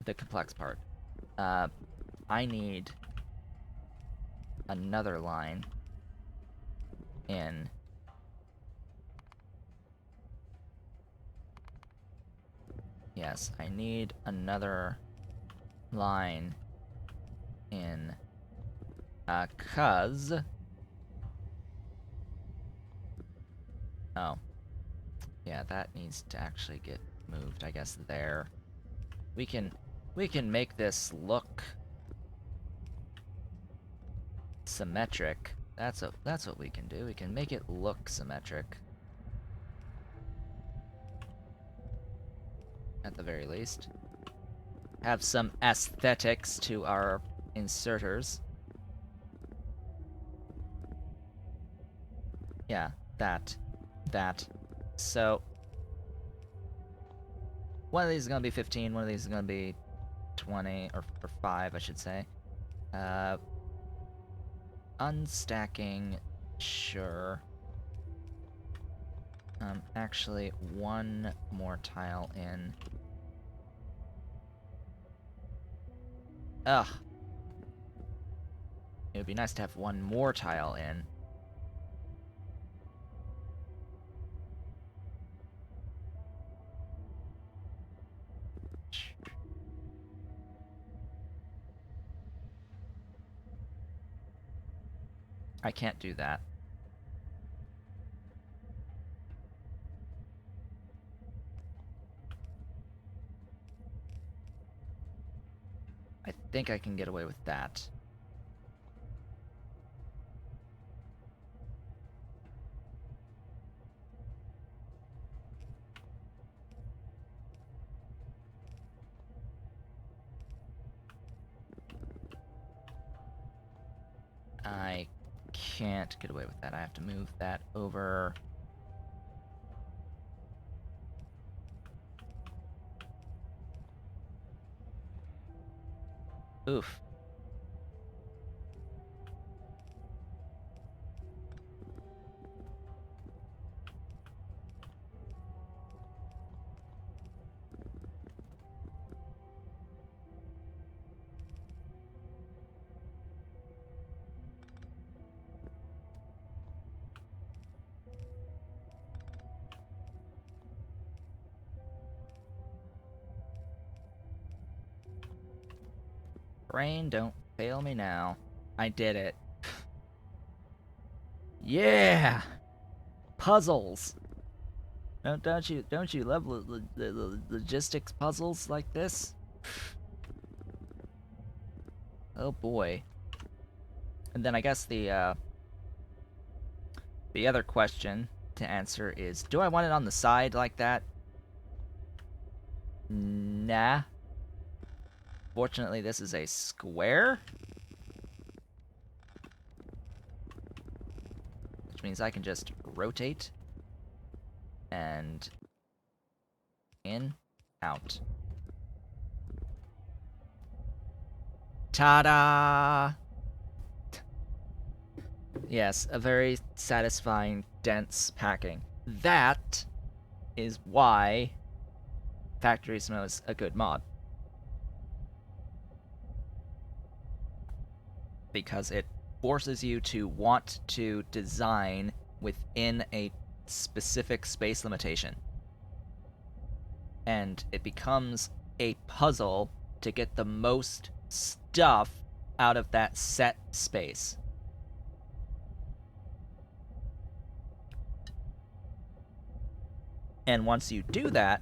the complex part. I need another line in. Yes, I need another line in. 'Cause... Oh. Yeah, that needs to actually get moved, I guess, there. We can make this look symmetric. That's what we can do. We can make it look symmetric. At the very least. Have some aesthetics to our inserters. Yeah, that. So, one of these is gonna be 15, one of these is gonna be 20, or 5, I should say. Unstacking, sure. Actually, one more tile in. Ugh. It would be nice to have one more tile in. I can't do that. I think I can get away with that. I can't get away with that. I have to move that over. Oof. Brain, don't fail me now. I did it. Yeah! Puzzles! Don't you love logistics puzzles like this? Oh boy. And then I guess the other question to answer is, do I want it on the side like that? Nah. Fortunately, this is a square. Which means I can just rotate. And in, out. Ta-da! Yes, a very satisfying, dense packing. That is why Factorio is a good mod. Because it forces you to want to design within a specific space limitation. and it becomes a puzzle to get the most stuff out of that set space. And once you do that,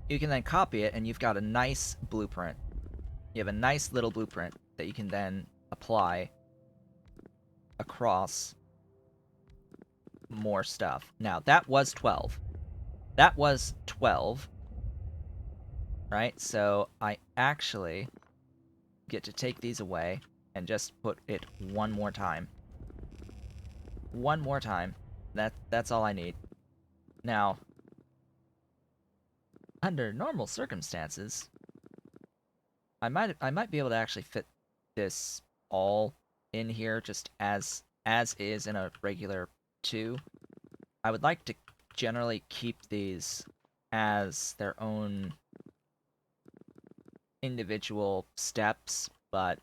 you can then copy it, and you've got a nice blueprint. You have a nice little blueprint that you can then apply across more stuff. Now, that was 12. That was 12, right? So I actually get to take these away and just put it one more time. One more time. That's all I need. Now, under normal circumstances, I might be able to actually fit this all in here just as is in a regular 2. I would like to generally keep these as their own individual steps, but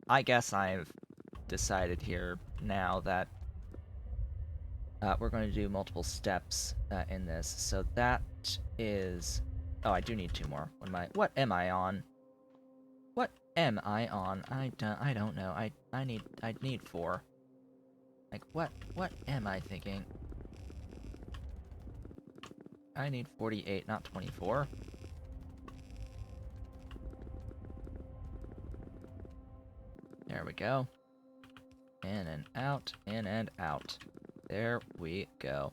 I guess I've decided here now that we're going to do multiple steps in this. So that is... Oh, I do need 2 more. What am I on? What am I on? I don't know. I need 4. Like, what am I thinking? I need 48, not 24. There we go. In and out, in and out. There we go.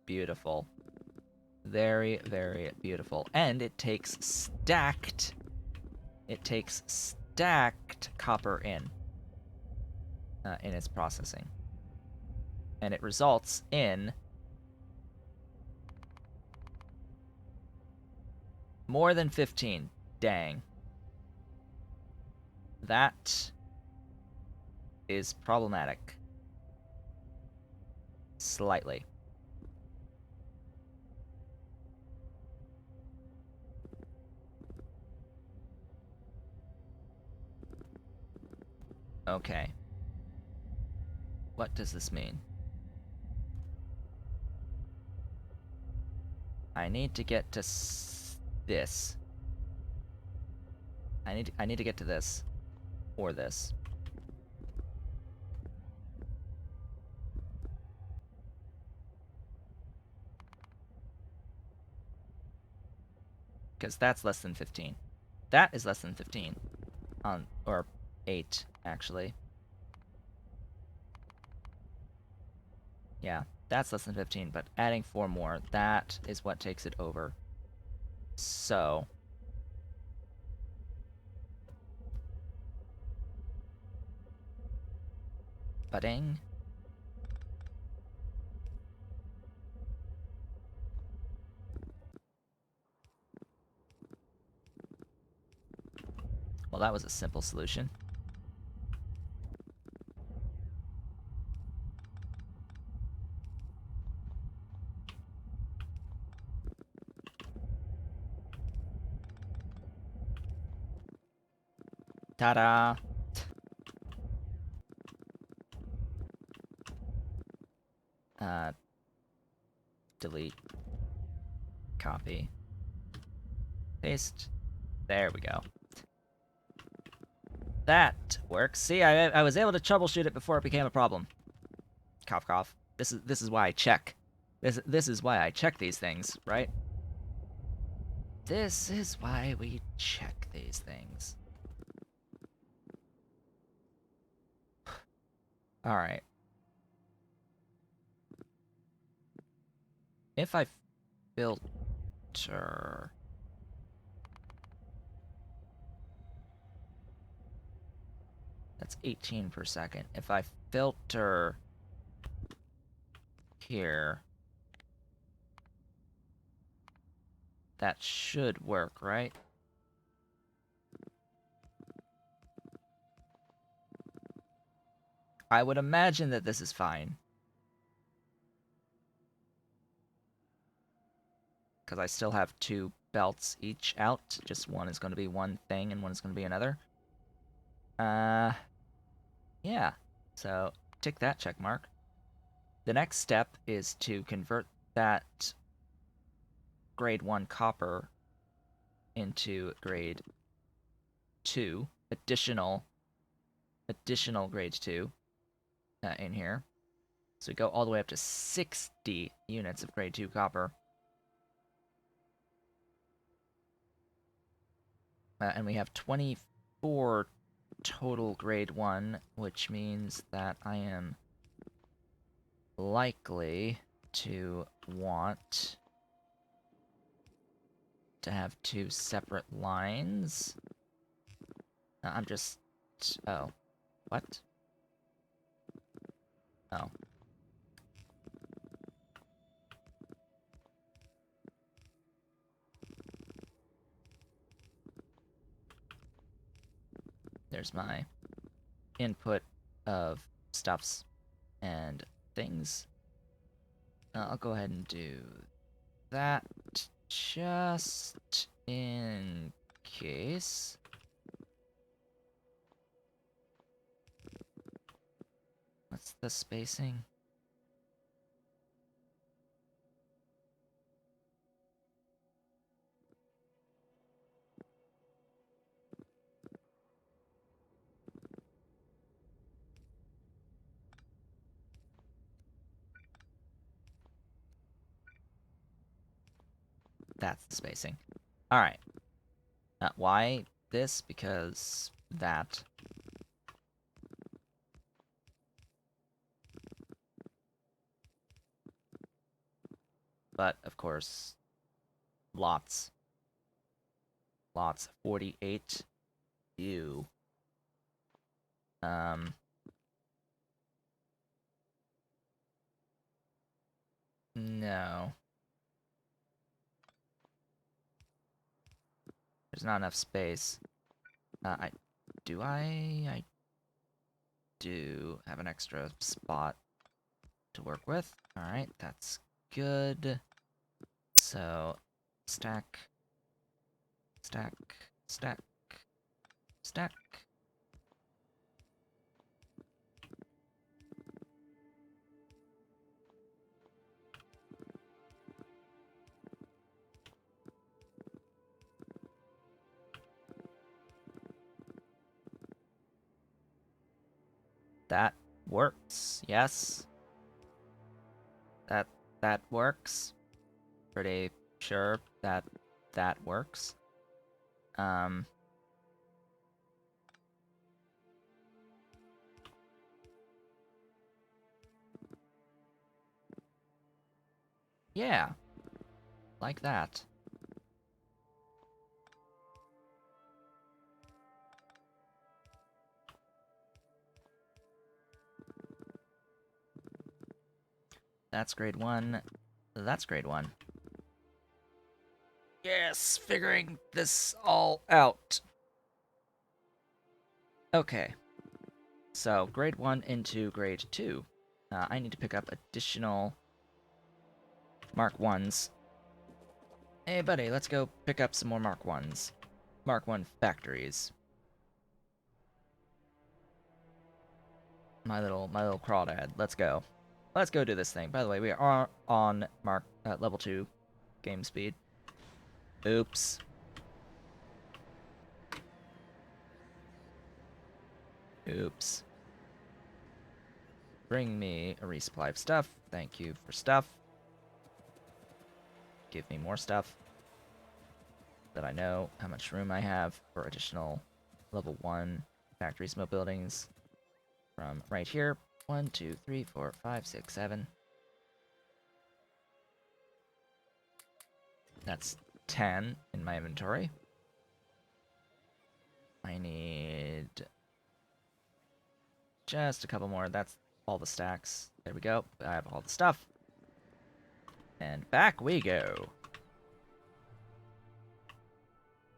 Beautiful. Very, very beautiful. And it takes stacked... It takes stacked copper in its processing. And it results in more than 15. Dang. That is problematic. Slightly. Okay. What does this mean? I need to get to this. I need to get to this. Or this. Because that's less than 15. That is less than 15. Or 8, actually. Yeah, that's less than 15, but adding 4 more, that is what takes it over. So... Ba-ding. Well, that was a simple solution. Ta-da! Delete. Copy. Paste. There we go. That works. See, I was able to troubleshoot it before it became a problem. Cough, cough. This is why I check. This is why I check these things, right? This is why we check these things. All right. If I filter... That's 18 per second. If I filter here, that should work, right? I would imagine that this is fine. Because I still have 2 belts each out. Just one is going to be one thing and one is going to be another. Yeah. So, tick that check mark. The next step is to convert that grade 1 copper into grade 2, additional grade 2 in here. So we go all the way up to 60 units of grade 2 copper. And we have 24 total grade 1, which means that I am likely to want to have 2 separate lines. I'm just... Oh. What? Oh. There's my input of stuffs and things. I'll go ahead and do that just in case. What's the spacing? That's the spacing. Alright. Why this? Because that. But, of course, lots. 48. Ew. No. There's not enough space. I do have an extra spot to work with. Alright, that's good. So, stack, stack, stack, stack. That works, yes. That works. Pretty sure that works. Yeah. Like that. That's grade 1. That's grade 1. Yes, figuring this all out. Okay. So, grade 1 into grade 2. I need to pick up additional Mark 1s. Hey, buddy, let's go pick up some more Mark 1s. Mark 1 factories. My little crawdad. Let's go. Let's go do this thing. By the way, we are on level 2 game speed. Oops. Oops. Bring me a resupply of stuff. Thank you for stuff. Give me more stuff. That I know how much room I have for additional level 1 factory smoke buildings. From right here. 1, 2, 3, 4, 5, 6, 7. That's 10 in my inventory. I need just a couple more. That's all the stacks. There we go. I have all the stuff. And back we go.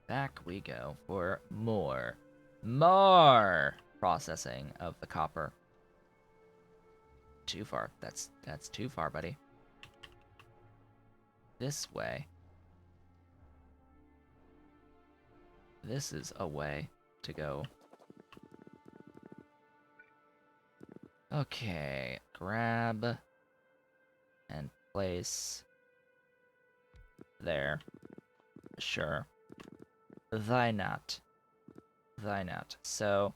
Back we go for more processing of the copper. Too far. That's too far, buddy. This way. This is a way to go. Okay, grab and place there. Sure. Why not? Why not? So,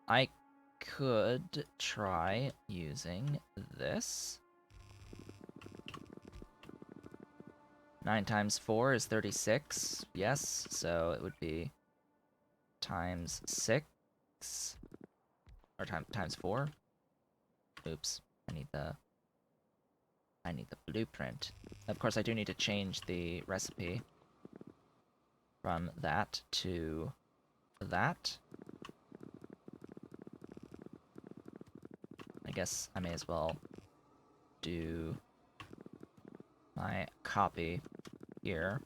I could try using this. 9 times 4 is 36, yes, so it would be times 6, or times 4. Oops, I need the blueprint. Of course, I do need to change the recipe from that to that. I guess I may as well do my copy here.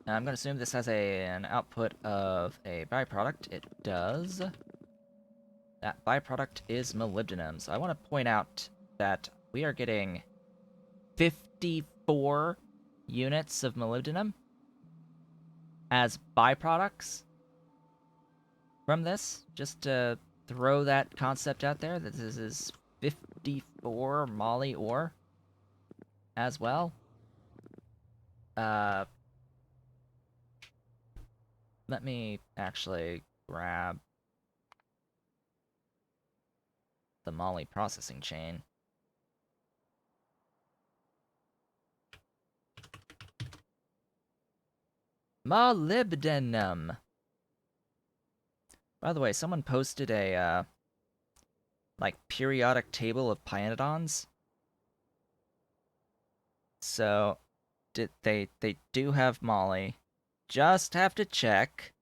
Now I'm going to assume this has an output of a byproduct. It does. That byproduct is molybdenum. So I want to point out that we are getting 54 units of molybdenum as byproducts from this. Just to throw that concept out there, that this is 54 moly ore as well. Let me actually grab the moly processing chain. Molybdenum. By the way, someone posted a like periodic table of pyanodons. So they do have moly. Just have to check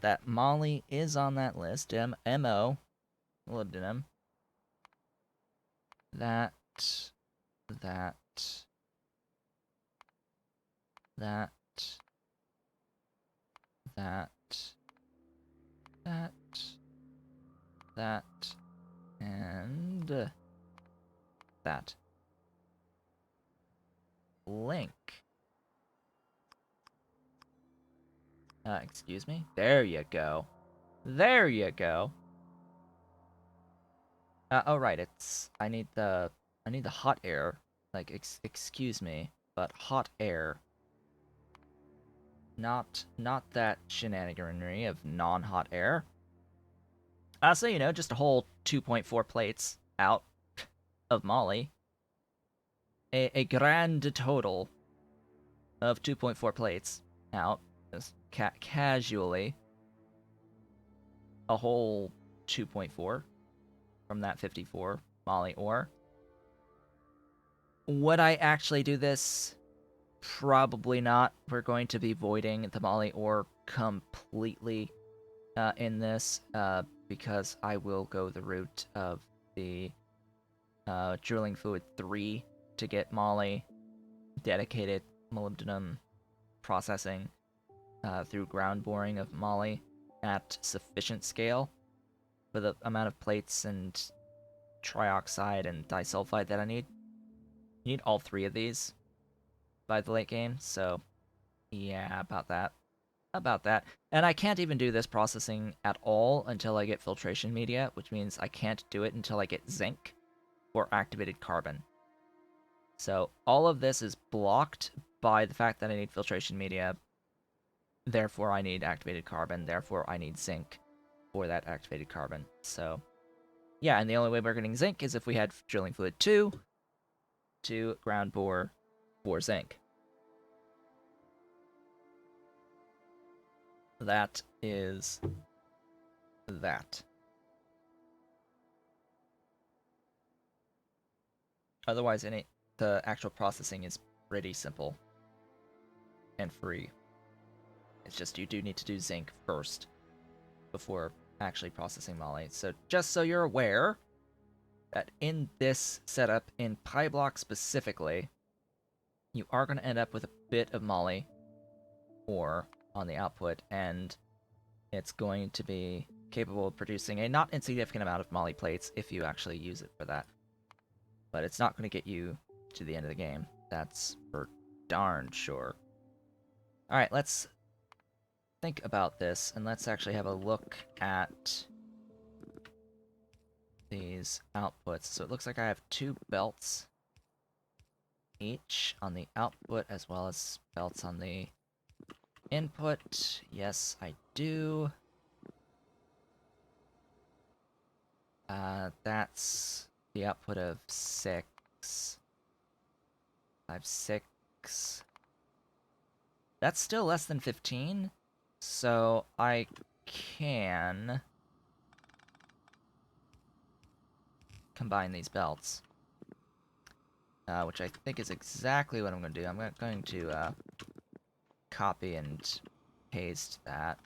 that moly is on that list. MO molybdenum. That that that that that that and that link. Excuse me? There you go. There you go. Oh right, I need the hot air. Like, excuse me, but hot air. Not that shenaniganry of non-hot air. So you know, just a whole 2.4 plates out of moly. A grand total of 2.4 plates out, just casually. A whole 2.4 from that 54 moly ore. Would I actually do this? Probably not. We're going to be voiding the moly ore completely in this, because I will go the route of the drilling fluid 3 to get moly, dedicated molybdenum processing through ground boring of moly at sufficient scale for the amount of plates and trioxide and disulfide that I need. You need all 3 of these by the late game, so yeah, about that. About that. And I can't even do this processing at all until I get filtration media, which means I can't do it until I get zinc or activated carbon. So all of this is blocked by the fact that I need filtration media. Therefore, I need activated carbon. Therefore, I need zinc for that activated carbon. So yeah, and the only way we're getting zinc is if we had drilling fluid 2 to ground bore for zinc. That is that. Otherwise, the actual processing is pretty simple and free. It's just you do need to do zinc first before actually processing moly. So just so you're aware that in this setup, in PyBlock specifically, you are going to end up with a bit of moly ore on the output, and it's going to be capable of producing a not insignificant amount of moly plates if you actually use it for that. But it's not going to get you to the end of the game. That's for darn sure. Alright, let's think about this, and let's actually have a look at these outputs. So it looks like I have 2 belts each on the output as well as belts on the input. Yes, I do. That's the output of 6. 5, 6. That's still less than 15, so I can combine these belts, which I think is exactly what I'm going to do. I'm going to copy and paste that.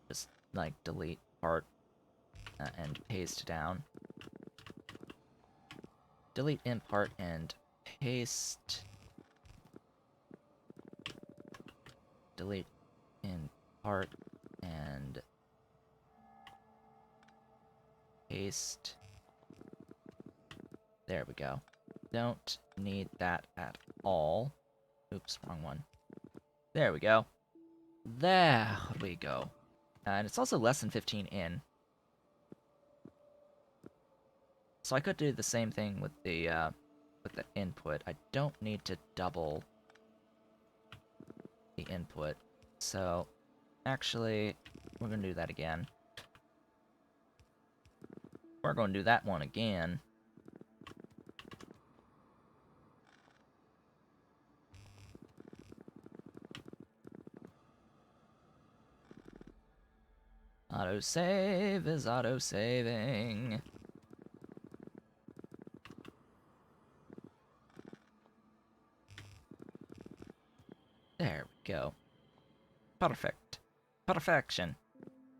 Just, like, delete part and paste down. Delete in part and paste. Delete in part and paste. There we go. Don't need that at all. Oops, wrong one. There we go. There we go. And it's also less than 15 in. So I could do the same thing with the input. I don't need to double the input. So actually, we're going to do that again. We're going to do that one again. Autosave is autosaving. There we go. Perfect. Perfection.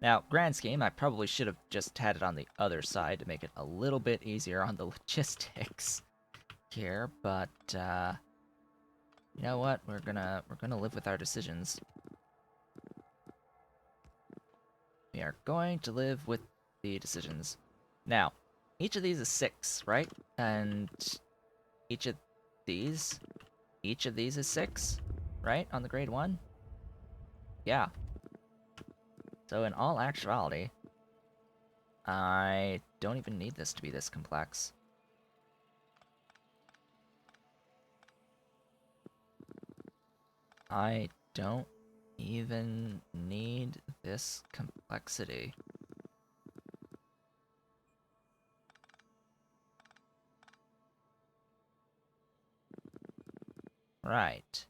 Now, grand scheme, I probably should have just had it on the other side to make it a little bit easier on the logistics here, but you know what? We're gonna live with our decisions. We are going to live with the decisions. Now, each of these is 6, right? And each of these is 6, right? On the grade 1? Yeah. So in all actuality, I don't even need this to be this complex. I don't even need this complexity. Right.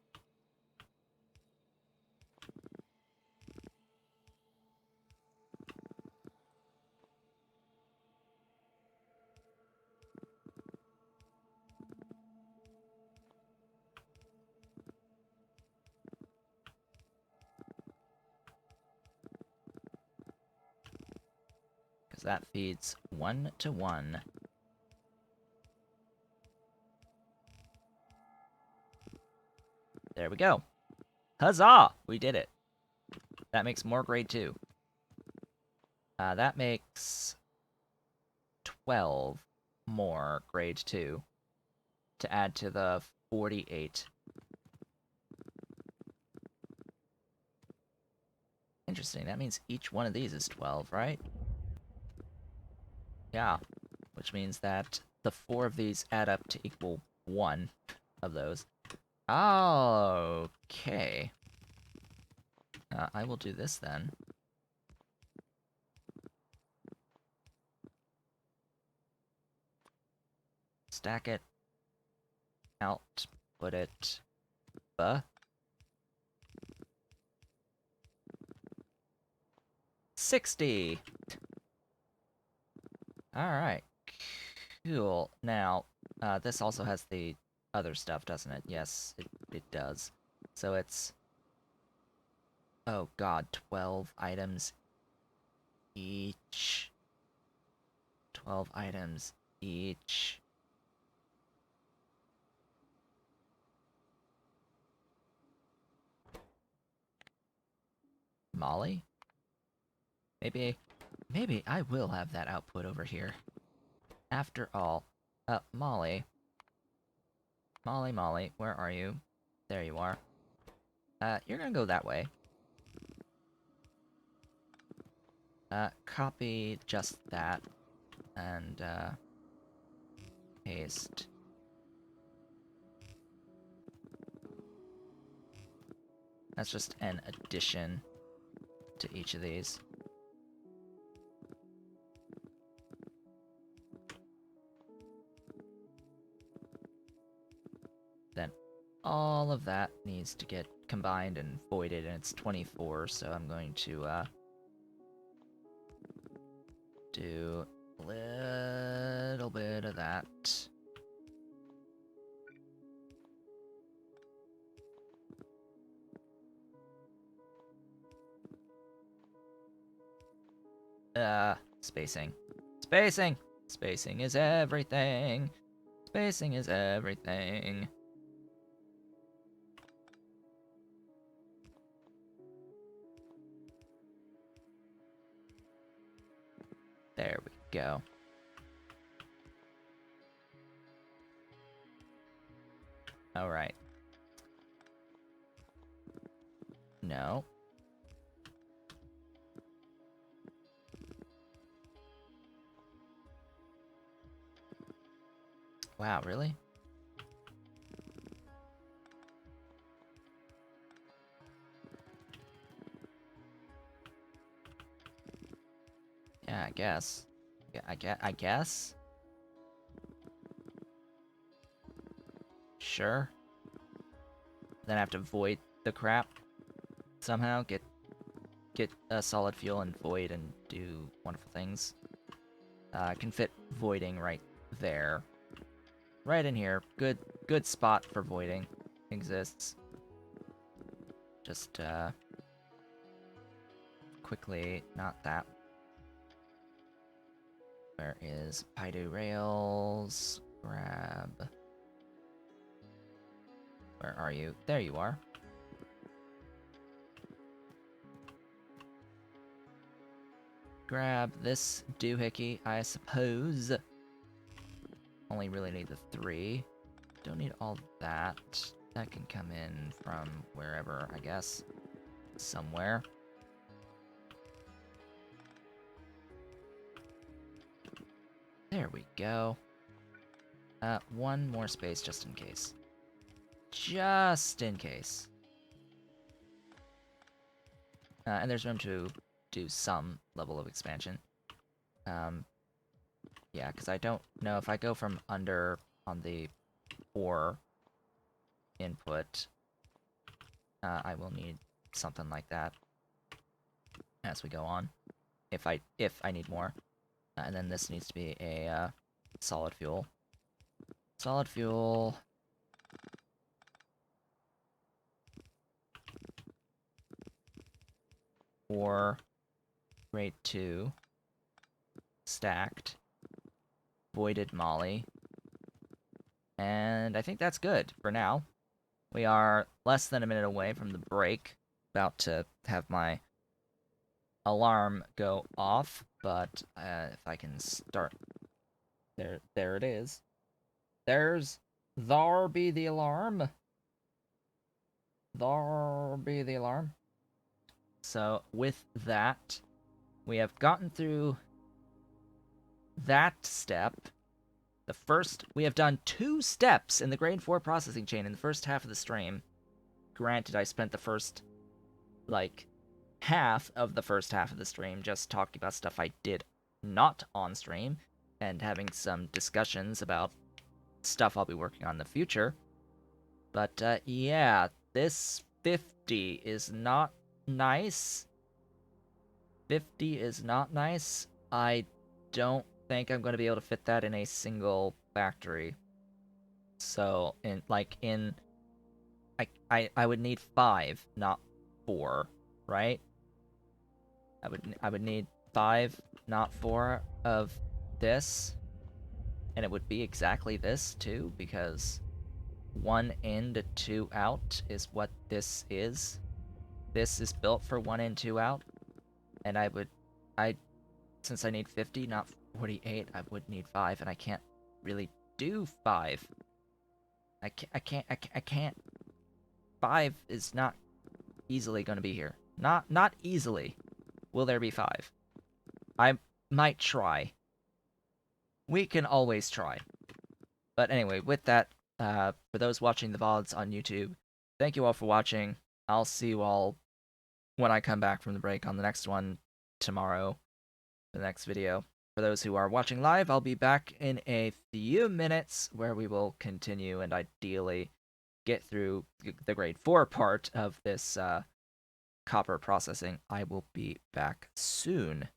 Because that feeds 1 to 1. There we go. Huzzah! We did it. That makes more grade 2. That makes 12 more grade 2 to add to the 48. Interesting, that means each one of these is 12, right? Yeah, which means that the 4 of these add up to equal 1 of those. Okay. I will do this then. Stack it. Output it. 60! Alright. Cool. Now, this also has the other stuff, doesn't it? Yes, it does. So it's... oh god, 12 items each. 12 items each. Molly? Maybe I will have that output over here. After all, Molly. Molly, where are you? There you are. You're gonna go that way. Copy just that. and paste. That's just an addition to each of these. Then all of that needs to get combined and voided, and it's 24, so I'm going to do a little bit of that. Spacing. Spacing! Spacing is everything! Spacing is everything. There we go. Alright. No. Wow, really? Yeah, I guess. Yeah, I guess? Sure. Then I have to void the crap somehow. Get a solid fuel and void and do wonderful things. I can fit voiding right there. Right in here. Good spot for voiding exists. Just quickly, not that. Where is PyDo Rails? Grab. Where are you? There you are. Grab this doohickey, I suppose. Only really need the 3. Don't need all that. That can come in from wherever, I guess. Somewhere. There we go. One more space just in case. Just in case. And there's room to do some level of expansion. Yeah, because I don't know if I go from under on the 4 input, I will need something like that as we go on. If I need more. And then this needs to be a solid fuel. Solid fuel. Or grade 2. Stacked. Voided molly. And I think that's good for now. We are less than a minute away from the break. About to have my alarm go off, but if I can start... There it is. There be the alarm. There be the alarm. So, with that, we have gotten through that step. We have done 2 steps in the grade 4 processing chain in the first half of the stream. Granted, I spent the first, half of the first half of the stream just talking about stuff I did not on stream, and having some discussions about stuff I'll be working on in the future. But, yeah, this 50 is not nice. 50 is not nice. I don't think I'm going to be able to fit that in a single factory. So, I would need 5, not 4, right? I would need 5, not 4 of this. And it would be exactly this, too, because 1 in to 2 out is what this is. This is built for 1 in, 2 out. And since I need 50, not 48, I would need 5, and I can't really do 5. I can't. 5 is not easily going to be here. Not easily will there be 5. I might try. we can always try. But anyway, with that, for those watching the VODs on YouTube, thank you all for watching. I'll see you all when I come back from the break on the next one tomorrow, the next video. For those who are watching live, I'll be back in a few minutes where we will continue and ideally get through the grade 4 part of this copper processing. I will be back soon.